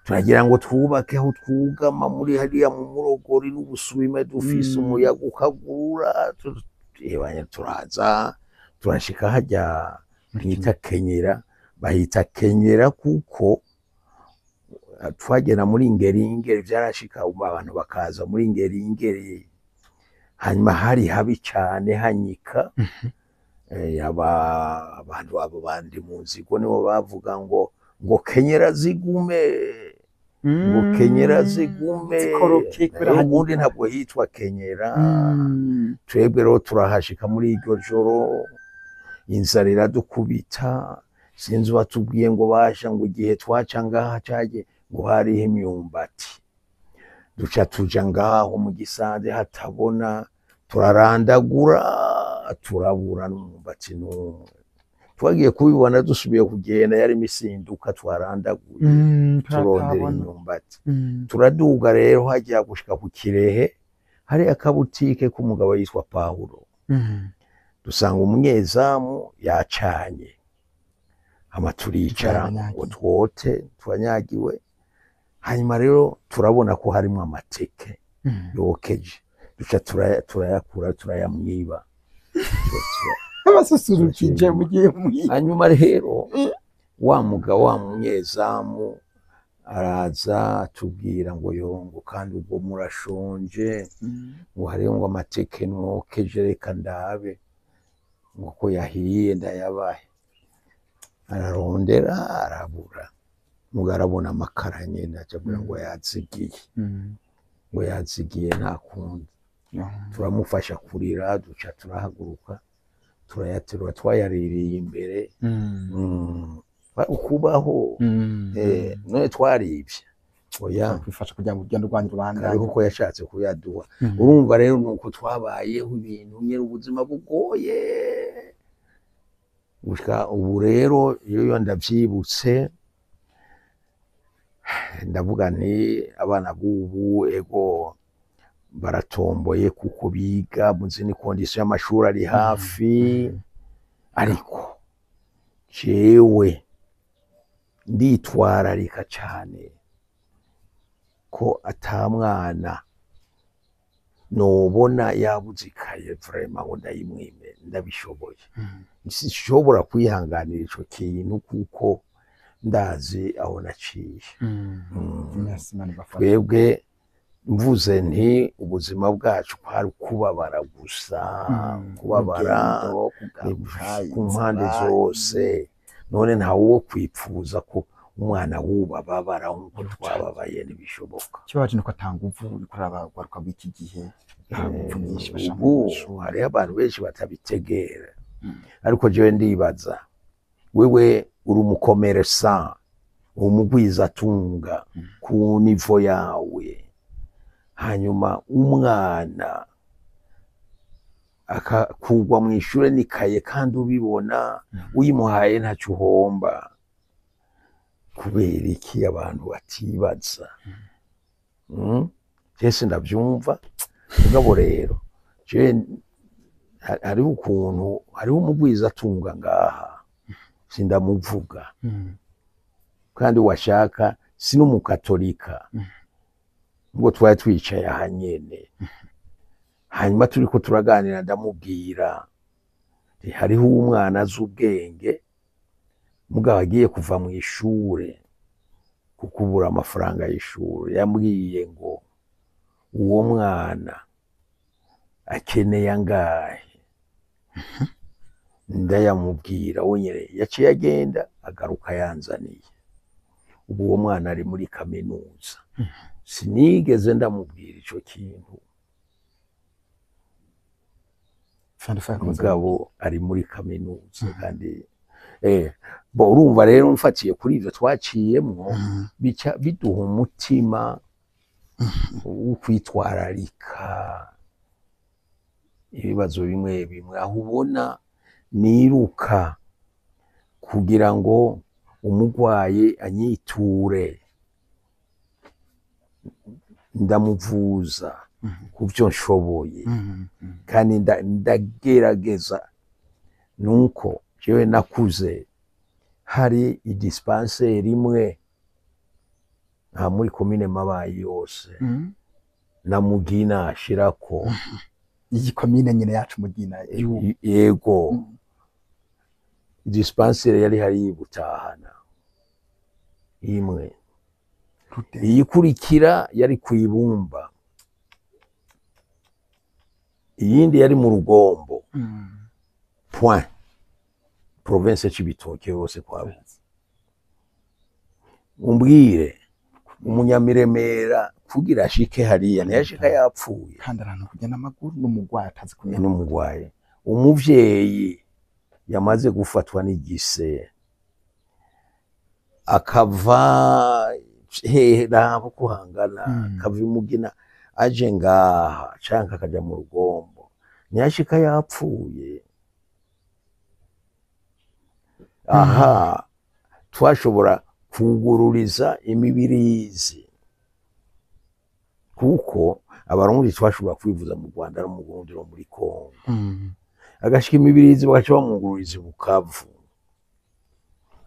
turagira ngo twubake aho twugama muri hariya mu Murogori n'ubusubime dufise umuyaga ukagura turaza turashika hajya mwita Kenyera bahita Kenyera kuko twagera muri Ingeri byarashika abantu bakaza muri Ingeri hanyuma hari habi cyane hanyika abantu abo bandi mu nzigo nibo bavuga ngo Kenyera zigume ngo Kenyera zigume ubundi ntabwo hitwa Kenyera twebwe rero turahashika muri iryo joro inzara iradukubita sinzi batubwiye ngo basha ngo igihe twaca ngaha cyaje ngo hariho imyumbati duca tuja ngaho mu gisanze hatabona turarandagura turabura n'umwumbati n'umwe twagiye kubibona dusubiye kugenda yari imisinduka twarandaguye turondera imyumbati turaduga rero hajya gushika ku Kirehe hari akabutike k'umugabo yitwa Pawulo dusanga umunyezamu yacanye turicara ngo twote twanyagiwe hanyuma rero turabona ko harimo amateke yokeje duca turayakura turayamwiba abasusurukije mugiye mwiba hanyuma rero wa mugabo wa munyezamu araza atubwira ngo yongo kandi ubwo murashonje ngo hariho ngo amateke mwokeje reka ndabe ngo ko yahiye ndayabahe ararondera arabura ngo arabona amakara nyene acabura ngo yazigiye nta kundi turamufasha kurira duca turahaguruka turayaterura twayaririye imbere ukubaho none twaribye oya kwifasha kugira ngo urugendo rwanyu rubandanye kuko yashatse kuyaduha urumva rero nuko twabayeho ibintu nyene ubuzima bugoye gushika ubu rero iyo ndavyibutse ndavuga nti abana b'ubu ego baratomboye kuko biga mu zindi kondisiyo y'amashuri ari hafi ariko jewe nditwararika cane ko ata mwana nobona yabuze ikaye vraiment ngo ndayimwime ndabishoboye sinshobora kwihanganira ico kintu kuko ndazi aho naciye twebwe mvuze nti ubuzima bwacu kwari kubabara gusa kubabara ku mpande zose none ntawe wo kwipfuza ko umwana wubababara nk'uko twababaye ntibishoboka kibaje nuko atanga uvu kuraba gwaruka bw'iki gihe hariho abantu benshi batabitegera ariko jewe ndibaza wewe uri umukomeresa umugwizatunga ku nivo yawe hanyuma umwana akakugwa mu ishure nikaye kandi ubibona uyimuhaye ntacyo uhomba kubera iki abantu batibaza Jese ndabyumva mugabo rero hariho ukuntu hariho umugwizatunga ngaha sindamuvuga kandi washaka si n'umukatolika ngo twari twicaye aha nyene hanyuma turiko turaganira ndamubwira hariho umwana azi ubwenge mugabo agiye kuva mu ishure kukubura amafaranga y'ishure yambwiye ngo uwo mwana akeneye angahe ndayamubwira wenyene yaciye agenda agaruka yanzaniye ubu uwo mwana ari muri kaminuza sinigeze ndamubwira ico kintu mugabo ari muri kaminuza kandi bo urumva rero mfatiye kuri ivyo twaciyemwo bica biduha umutima ukwitwararika ibibazo bimwe bimwe aho ubona niruka kugira ngo umugwaye anyiture ndamuvuza kuvyo nshoboye kandi ndagerageza nuko jewe nakuze hari idispensaire imwe nta muri komine Mabayi yose na Mugina ashirako iyi komine nyine yacu Mugina yego dispensaire yari hari Butahana imwe iyikurikira yari kwibumba iyindi yari mu Rugombo point province Cibitoke yose kwawe umbwire umunyamiremera kugira ashike hariya ntiyashika yapfuye kandi arantu kugenda amaguru n'umugwayi atazi kumenya n'umugwayi umuvyeyi yamaze gufatwa n'igise akava hera kuhangana akava Mugina aje ngaha canka akaja mu Rugombo ntiyashika yapfuye aha twashobora kugururiza imibirizi kuko abarundi twashobora kwivuza mu Rwanda no mu Burundi no muri Kongo agashika imibirizi bagaca bamwugururiza Bukavu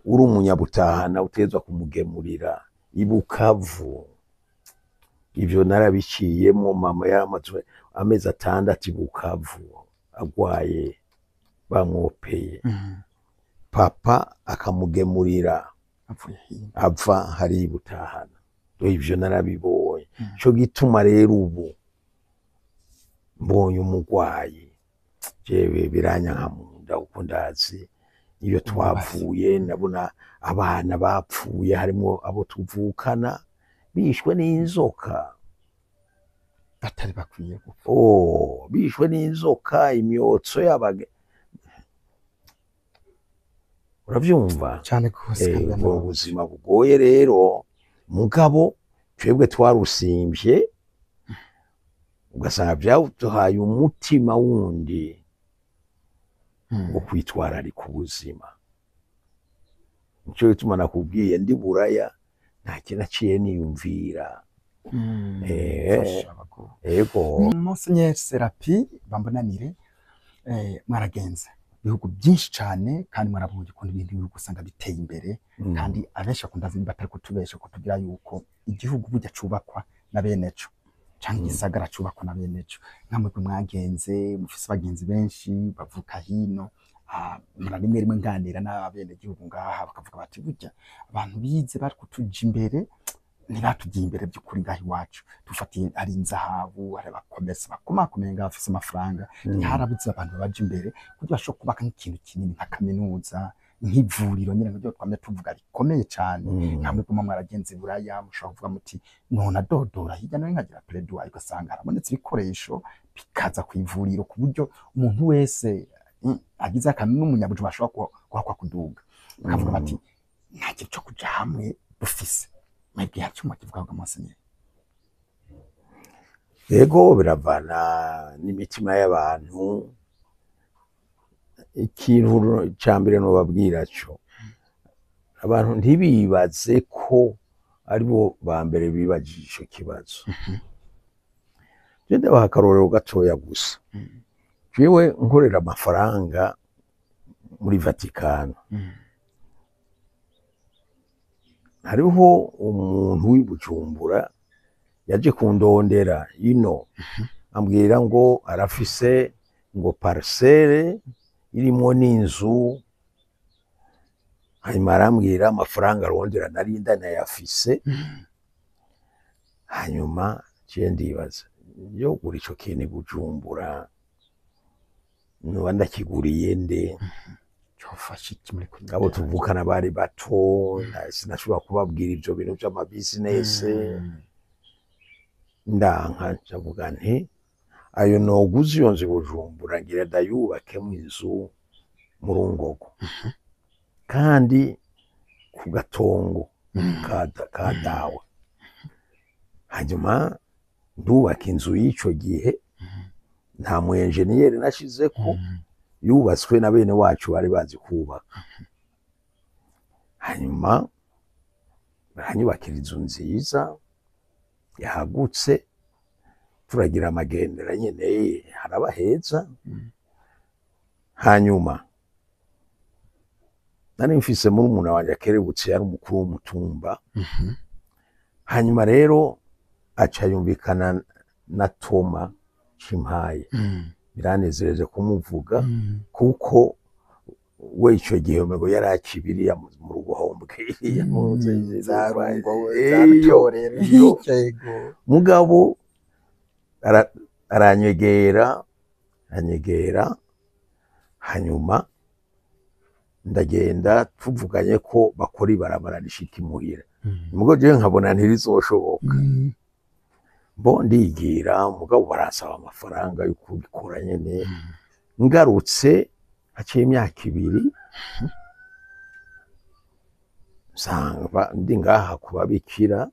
uri umunyabutahana utezwa kumugemurira i Bukavu. Ivyo narabiciyemo, mama yaramaze amezi 6 i Bukavu agwaye bamwopeye papa akamugemurira apfa hari butahana. Ivyo narabibonye cyo gituma rero ubu mbonye umugwayi jewe biranya nkamunda uko ndazi iyo twavuye ndabona abana bapfuye harimo abo tuvukana bishwe n'inzoka batari bakwiye gupfa. Bishwe n'inzoka imyotso y'abage uravyumva cyane kose ubuzima bugoye rero mugabo twebwe twarusimvye ugasanga byawutuhaye umutima wundi wo kwitwararika ubuzima. Nico gituma nakubwiye ndi Buraya nta kintu naciye niyumvira. Ego Monseigneur Serapi Bambonanire mwaragenze bihugu byinshi cyane kandi mwarabonye ukuntu ibintu bihugu usanga biteye imbere kandi abenshi bakunda batari kutubesha kutugira yuko igihugu bujya cubakwa na beneco cyangwa igisagara cubakwa na beneco. Nkamwe mwagenze mufise bagenzi benshi bavuka hino mara rimwe nganira n'abene gihugu ngaha bakavuga bati burya abantu bize bari kutuja imbere ntibatugiye imbere by'ukuri ngaha iwacu dufatiye ari inzahabu hari bakomesa bakomakomeye ngaha bafise amafaranga harabuze abantu baje imbere kugira bashobora kubaka nk'ikintu kinini nka kaminuza nk'ivuriro nyine ngo twamye tuvuga rikomeye cyane. Nkamwe kuma mwaragenze Buraya mushobora kuvuga muti none dodora hirya no nkagira predoa ugasanga harabonetse ibikoresho bikaza ku ivuriro ku buryo umuntu wese agize akantu n'umunyabuju bashobora kuhakwa kuduga bakavuga bati nta kintu cyo kuja hamwe dufise mwebwe hacyuma kivuga ngo Monseigneur. Yego biravana n'imitima y'abantu. Ikintu cyambere no babwira cyo abantu ntibibaze ko aribo ba mbere bibajije ico kibazo. Jende bahakarorero gatoya gusa. Jewe nkorera amafaranga muri Vatikano. Hariho umuntu w'Ibujumbura yaje kundondera ino ambwira ngo arafise ngo parcelle irimo n'inzu, hanyuma arambwira amafaranga arondera narinda nayafise. Hanyuma je ndibaza yo gura ico kintu Bujumbura nuba ndakiguriye nde cyofasha iki muri kugira abo tuvukana bari bato sinashobora kubabwira ivyo bintu by'ama business ndanka ndavuga nti ayo noguze iyo nzu Bujumbura ngira ndayubake mu inzu mu Rungogo kandi ku gatongo ka dawa. Hanyuma ndubaka inzu y'ico gihe nta mu engineer nashizeko yubatswe na bene wacu bari bazi kubaka. Hanyuma baranyubakira inzu nziza yahagutse turagira amagendera nyene haraba heza. Hanyuma nari mfise muri umuntu wanje akerebutse yari umukuru w'umutumba. Hanyuma rero aca yumvikana na Toma Chimpaye. Biranezereje kumuvuga kuko we ico gihe umego yari akibiriya mu rugohombwe yamuze zarungo zatorera yego mugabo aranyegera hanyuma ndagenda tuvuganye ko bakora ibarabara rishika imuhira. Mugo je nkabona ntirizoshoboka. Bo ndigira mugabo barasaba amafaranga yo kubikora nyene. Ngarutse haciye imyaka 2 sanga ndi ngaha kubabikira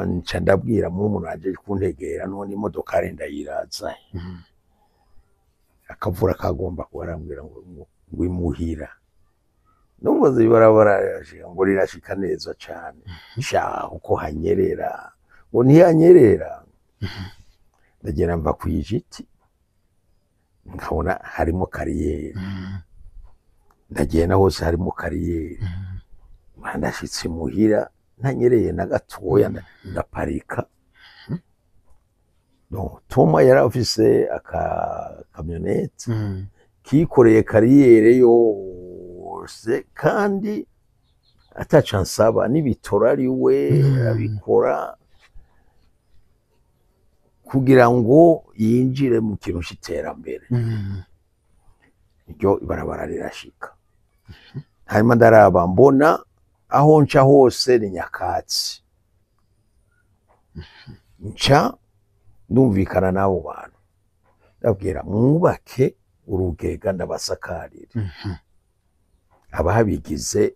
nca ndabwira mu umuntu aje kuntegera none imodoka ari ndayiraza. Akavura kagomba kubarambwira ngo imuhira numvaze ibarabara ngo rirashika neza cane sha uko hanyerera ngo ntiyanyerera ndagera mva kwijiti nkabona harimo kariyeri ndagenda hose harimo kariyeri ndashitse muhira ntanyereye na gatoya ndaparika no Toma yari afise kamyonete kikoreye kariyeri yose kandi ataca nsaba n'ibitora ari we abikora kugira ngo yinjire mu kintu c'iterambere iryo ibarabara rirashika hanyuma ndaraba mbona aho nca hose ni nyakatsi nca ndumvikana n'abo bantu ndabwira mwubake urugega ndabasakarire ababigize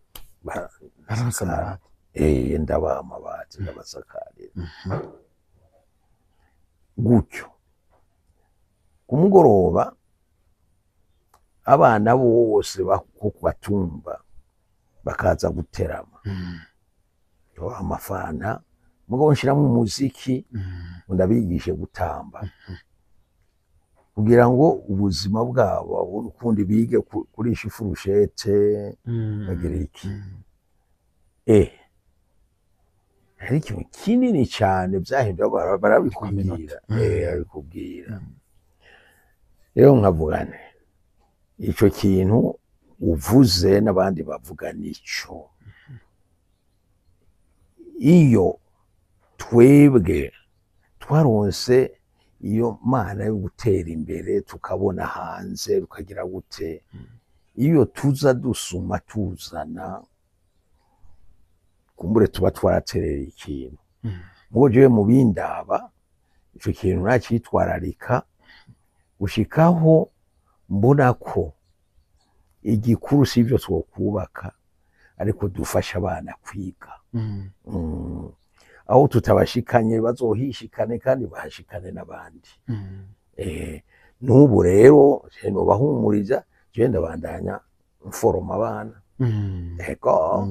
ndabaha amabati ndabasakarire gutyo ku mugoroba abana bose batumva bakaza guterama amafanta mugabo nshiramwo umuziki ndabigishe gutamba kugira ngo ubuzima bwabo ukundi bige kurisha ifurushete bagire iki hari ikintu kinini cyane byahindura barabikubwira barabikubwira rero nkavugane ico kintu uvuze n'abandi bavuga nico iyo twebwe twaronse iyo mana yo gutera imbere tukabona hanze tukagira gute iyo tuza dusuma tuzana kumbure tuba twaraterera ikintu ngo jewe mu bindaba ico kintu nakitwararika gushikaho mbona ko igikuru sivyo twokubaka ariko dufasha abana kwiga aho tutabashikanye bazohishikane kandi bahashikane n'abandi n'ubu rero nobahumuriza je ndabandanya mforoma abana ego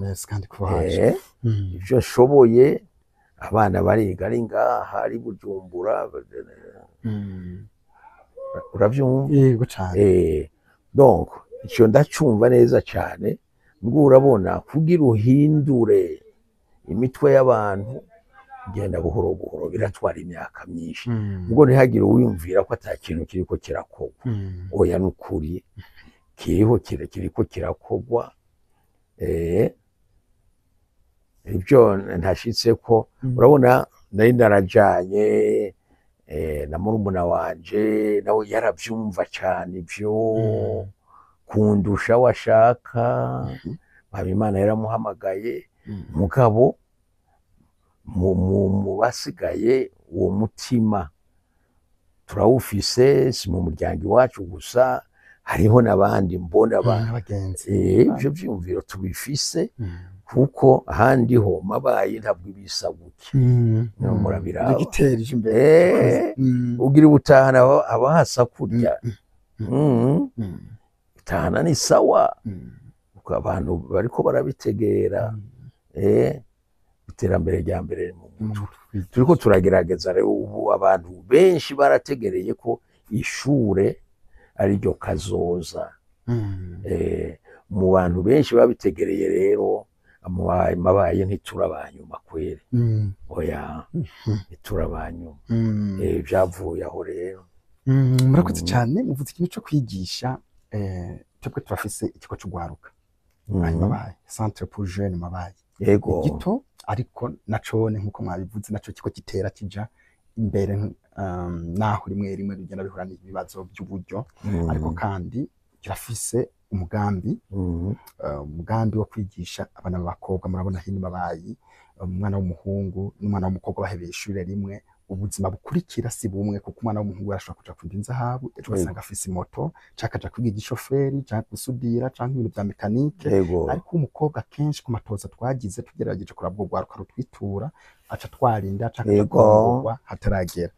ivyo nshoboye abana bariga ari ngaha ari Bujumbura uravyumva yego cane donc ico ndacumva neza cane ngo urabona kugira uhindure imitwe y'abantu genda buhoro buhoro biratwara imyaka myinshi ngo ntihagire uwiyumvira ko ata kintu kiriko kirakorwa oya nukuri kiriko kirakogwa ibyo ntashitse ko urabona nari narajanye na murumuna wanje nawe yaravyumva cyane ibyo kundusha washaka Habimana yaramuhamagaye mugabo mu basigaye uwo mutima turawufise si mu muryango iwacu gusa hariho n'abandi mbona ivyo vyumviro tubifise kuko ahandi ho mabaye ntabwo ibisa gutya murabiraba igiterije imbere ugira ubutahana abahasa kurya utahana ni sawa kuko abantu bariko barabitegera iterambere rya mbere mu mutwe turiko turagerageza rero ubu abantu benshi barategereye ko ishure ari ryo kazoza mu bantu benshi babitegereye rero mabaye ntiturabanyuma kwere oya ntiturabanyuma byavuye aho rero murakoze cyane muvuze ikintu cyo kwigisha twebwe turafise ikigo cyo guharuka mabaye centre pour jeunes mabaye yego gito ariko nacone nkuko mwabivuze naco kiko kitera kija imbere naho rimwe rimwe bigenda bihura n'ibibazo by'uburyo ariko kandi kirafise umugambi wo kwigisha abana b'abakobwa murabona hino mabayi umwana w'umuhungu n'umwana w'umukobwa bahebeye ishure rimwe ubuzima bukurikira si bumwe kuko umwana w'umuhungu arashobora kuja kwiga inzahabu ejo ugasanga afise moto cakaja kwiga igishoferi canke gusudira canke ibintu vya mekanike ariko umukobwa kenshi ku matoza twagize tugerageje kurabwo rwaruka rutwitura aca twarinda cakaja kurongorwa hataragera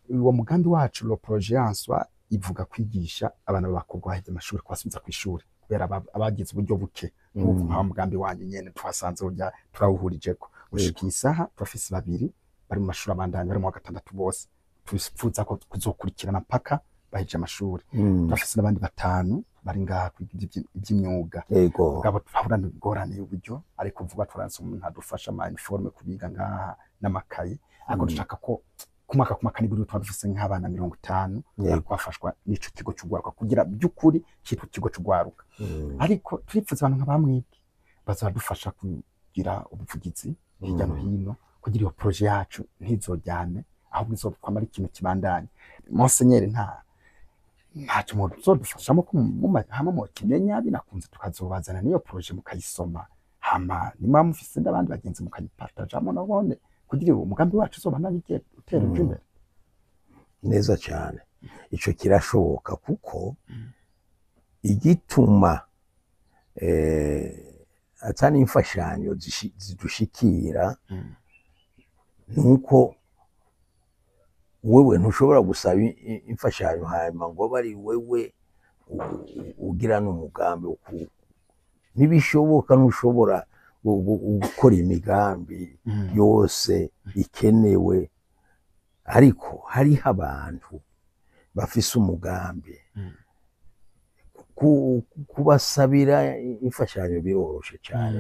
uwo mugambi wacu le projet en soi ivuga kwigisha abana b'abakobwa baheze amashuri kubasubiza kw'ishuri kubera abagize uburyo buke nk'uko nka mugambi wanyu nyene twasanze urya turawuhurijeko gushika isaha turafise babiri bari mu mashuri abandanya bari mu wa gatandatu bose twifuza ko kuzokurikirana mpaka baheje amashuri turafise n'abandi batanu bari ngaha kwiga ivy'imyuga ngabo turahura n'ingorane y'uburyo ariko vuba turanse umuntu adufasha ama uniforme kubiga ngaha n'amakaye ariko dushaka ko kumaka nibwo twafise nk'abana 50 bafashwa n'ico kigo cy'ugwaruka kugira by'ukuri cyitwa kigo cy'ugwaruka ariko turifuza abantu nk'abamwibwe bazadufasha kugira ubuvugizi hirya no hino kugira iyo projet yacu ntizojyane ahubwo izokwamara ikintu kibandanye Monseigneur ntacyo mu zodufashamo ko hama mu kimenya binakunze tukazobazana niyo projet mukayisoma hama nimba mufise n'abandi bagenzi mukayipartajamo nabone kugira umugambi wacu uzobana bigiye utera imbere neza cyane. Ico kirashoboka kuko igituma atani imfashanyo zidushikira nuko wewe ntushobora gusaba imfashanyo hanyuma ngo bari wewe ugira n'umugambi ntibishoboka. Ntushobora gukora imigambi yose ikenewe, ariko hariho abantu bafise umugambi kubasabira imfashanyo biroroshe cyane,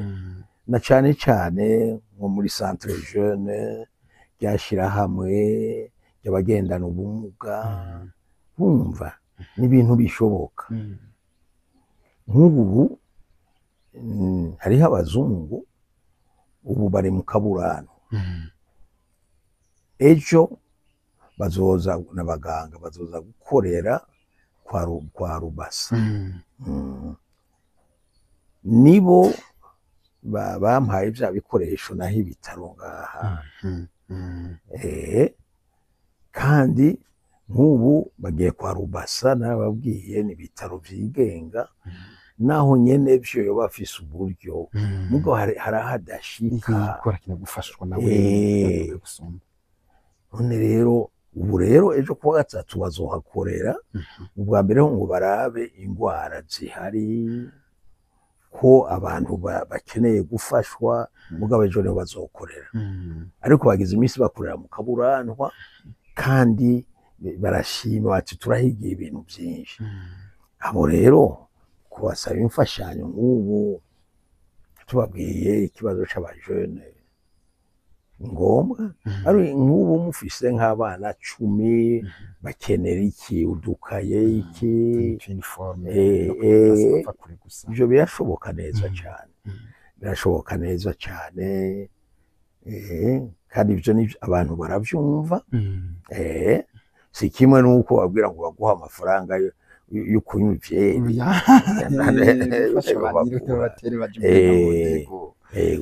na cyane cyane nko muri centre jeune ryashira hamwe y'abagendana ubumuga. Bumva ni ibintu bishoboka. Nk'ubu hariho abazungu ubu bari mu kaburano, ejo bazoza n'abaganga bazoza gukorera kwa Rubasa. Nibo bampaye bya bikoresho naho ibitaro ngaha. Kandi nk'ubu bagiye kwa Rubasa nababwiye ni ibitaro vyigenga, naho nyene vyo yoba afise uburyo mugo harahadashika gukora kino gufashwa nawe gusoma. None rero ubu rero ejo kuwa gatatu bazohakorera ubwa mbere ngo barabe ingwara zihari ko abantu bakeneye gufashwa, mugabo ejo niho bazokorera. Ariko bagize iminsi bakorera mu kaburanwa kandi barashima bati turahigiye ibintu byinshi. Abo rero kubasaba imfashanyo nk'ubu tubabwiye ikibazo c'abajene ngombwa, ari nk'ubu mufise nk'abana 10 bakenera iki, udukaye iki, uniforme ivyo birashoboka neza cyane, birashoboka neza cyane. Kandi ivyo ni abantu baravyumva. Si kimwe nuko babwira ngo baguha amafaranga yo kunywa ivyeri.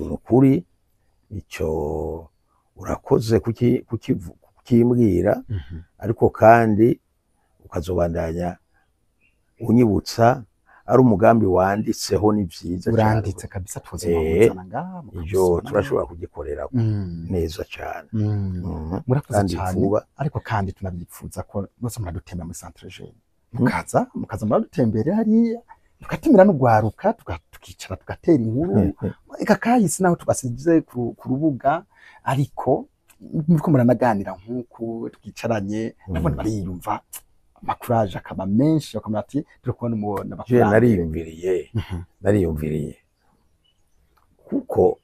Nukuri ico urakoze kukimbwira, ariko kandi ukazobandanya unyibutsa. Ari umugambi wanditseho ni vyiza uranditse kabisa, twozemuzana ngaha ivyo turashobora kugikorera neza cyane. Murakoze cyane, ariko kandi tunabyifuza ko bose muradutemba muri centre jeune, mukaza muradutembere hariya tukatimira n'ugwaruka tukicara tugatera inkuru eka kahise naho tugasize ku rubuga, ariko muriko muranaganira nk'uko twicaranye nabone bariyumva amakuraje akaba menshi, bakamara ati turi kubona umubona bakuraje. Nariyumviriye kuko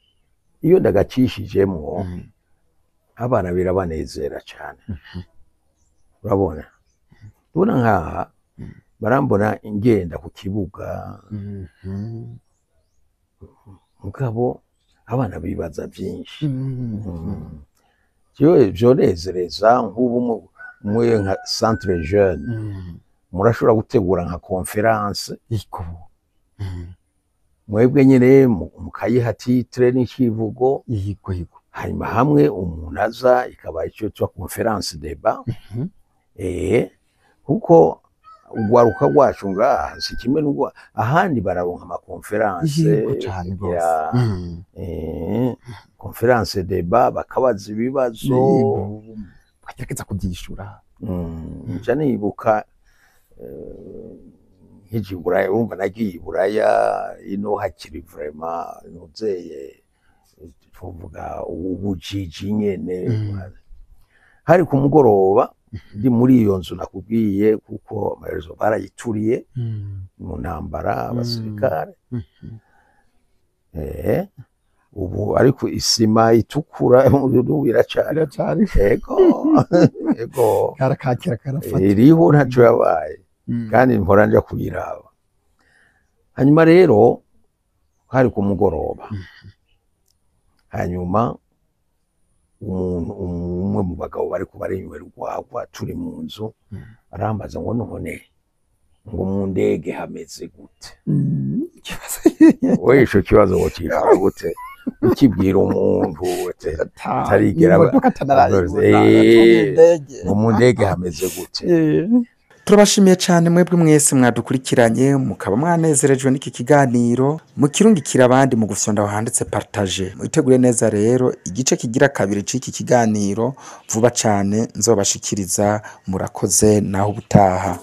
iyo ndagacishijemwo abana birabanezera cyane. Urabona nkaha barambona ingenda ku kibuga, mugabo abana bibaza byinshi. Vyonezereza nk'ubu mwe nka centre jeune murashobora gutegura nka conference mwebwe nyene mukayiha titre n'ikivugo, hanyuma hamwe umuntu aza ikaba icyo twa conference débat. Kuko ugwaruka rwacu ngaha si kimwe n'ugwa ahandi bararonka ama conference conference débat bakabaza ibibazo bagerageza kubyishura. Nja nibuka nk'iji Buraya urumva nagiye Buraya ino hakiri vraiment nuzeye tuvuga ubujiji nyene hari ku mugoroba ndi muri iyo nzu nakubwiye kuko amaherezo barayituriye mu ntambara abasirikare ubu ariko isima itukura biracari ego karakakira karafata iriho ntaco yabaye kandi mpora nja kuyiraba hanyuma rero hari ku mugoroba hanyuma umuntu umwe mu bagabo bariko barinywera urwagwa turi mu nzu arambaza ngo none ngo mu ndege hameze gute we ico kibazo wocishura gute ukibwira umuntu tarigera mu ndege hameze gute. Turabashimiye cyane mwebwe mwese mwadukurikiranye mukaba mwanezerejwe n'iki kiganiro mukirungikira abandi mu gufyonda aho handitse partage mwitegure neza rero igice kigira kabiri c'iki kiganiro vuba cyane nzobashikiriza murakoze naho ubutaha.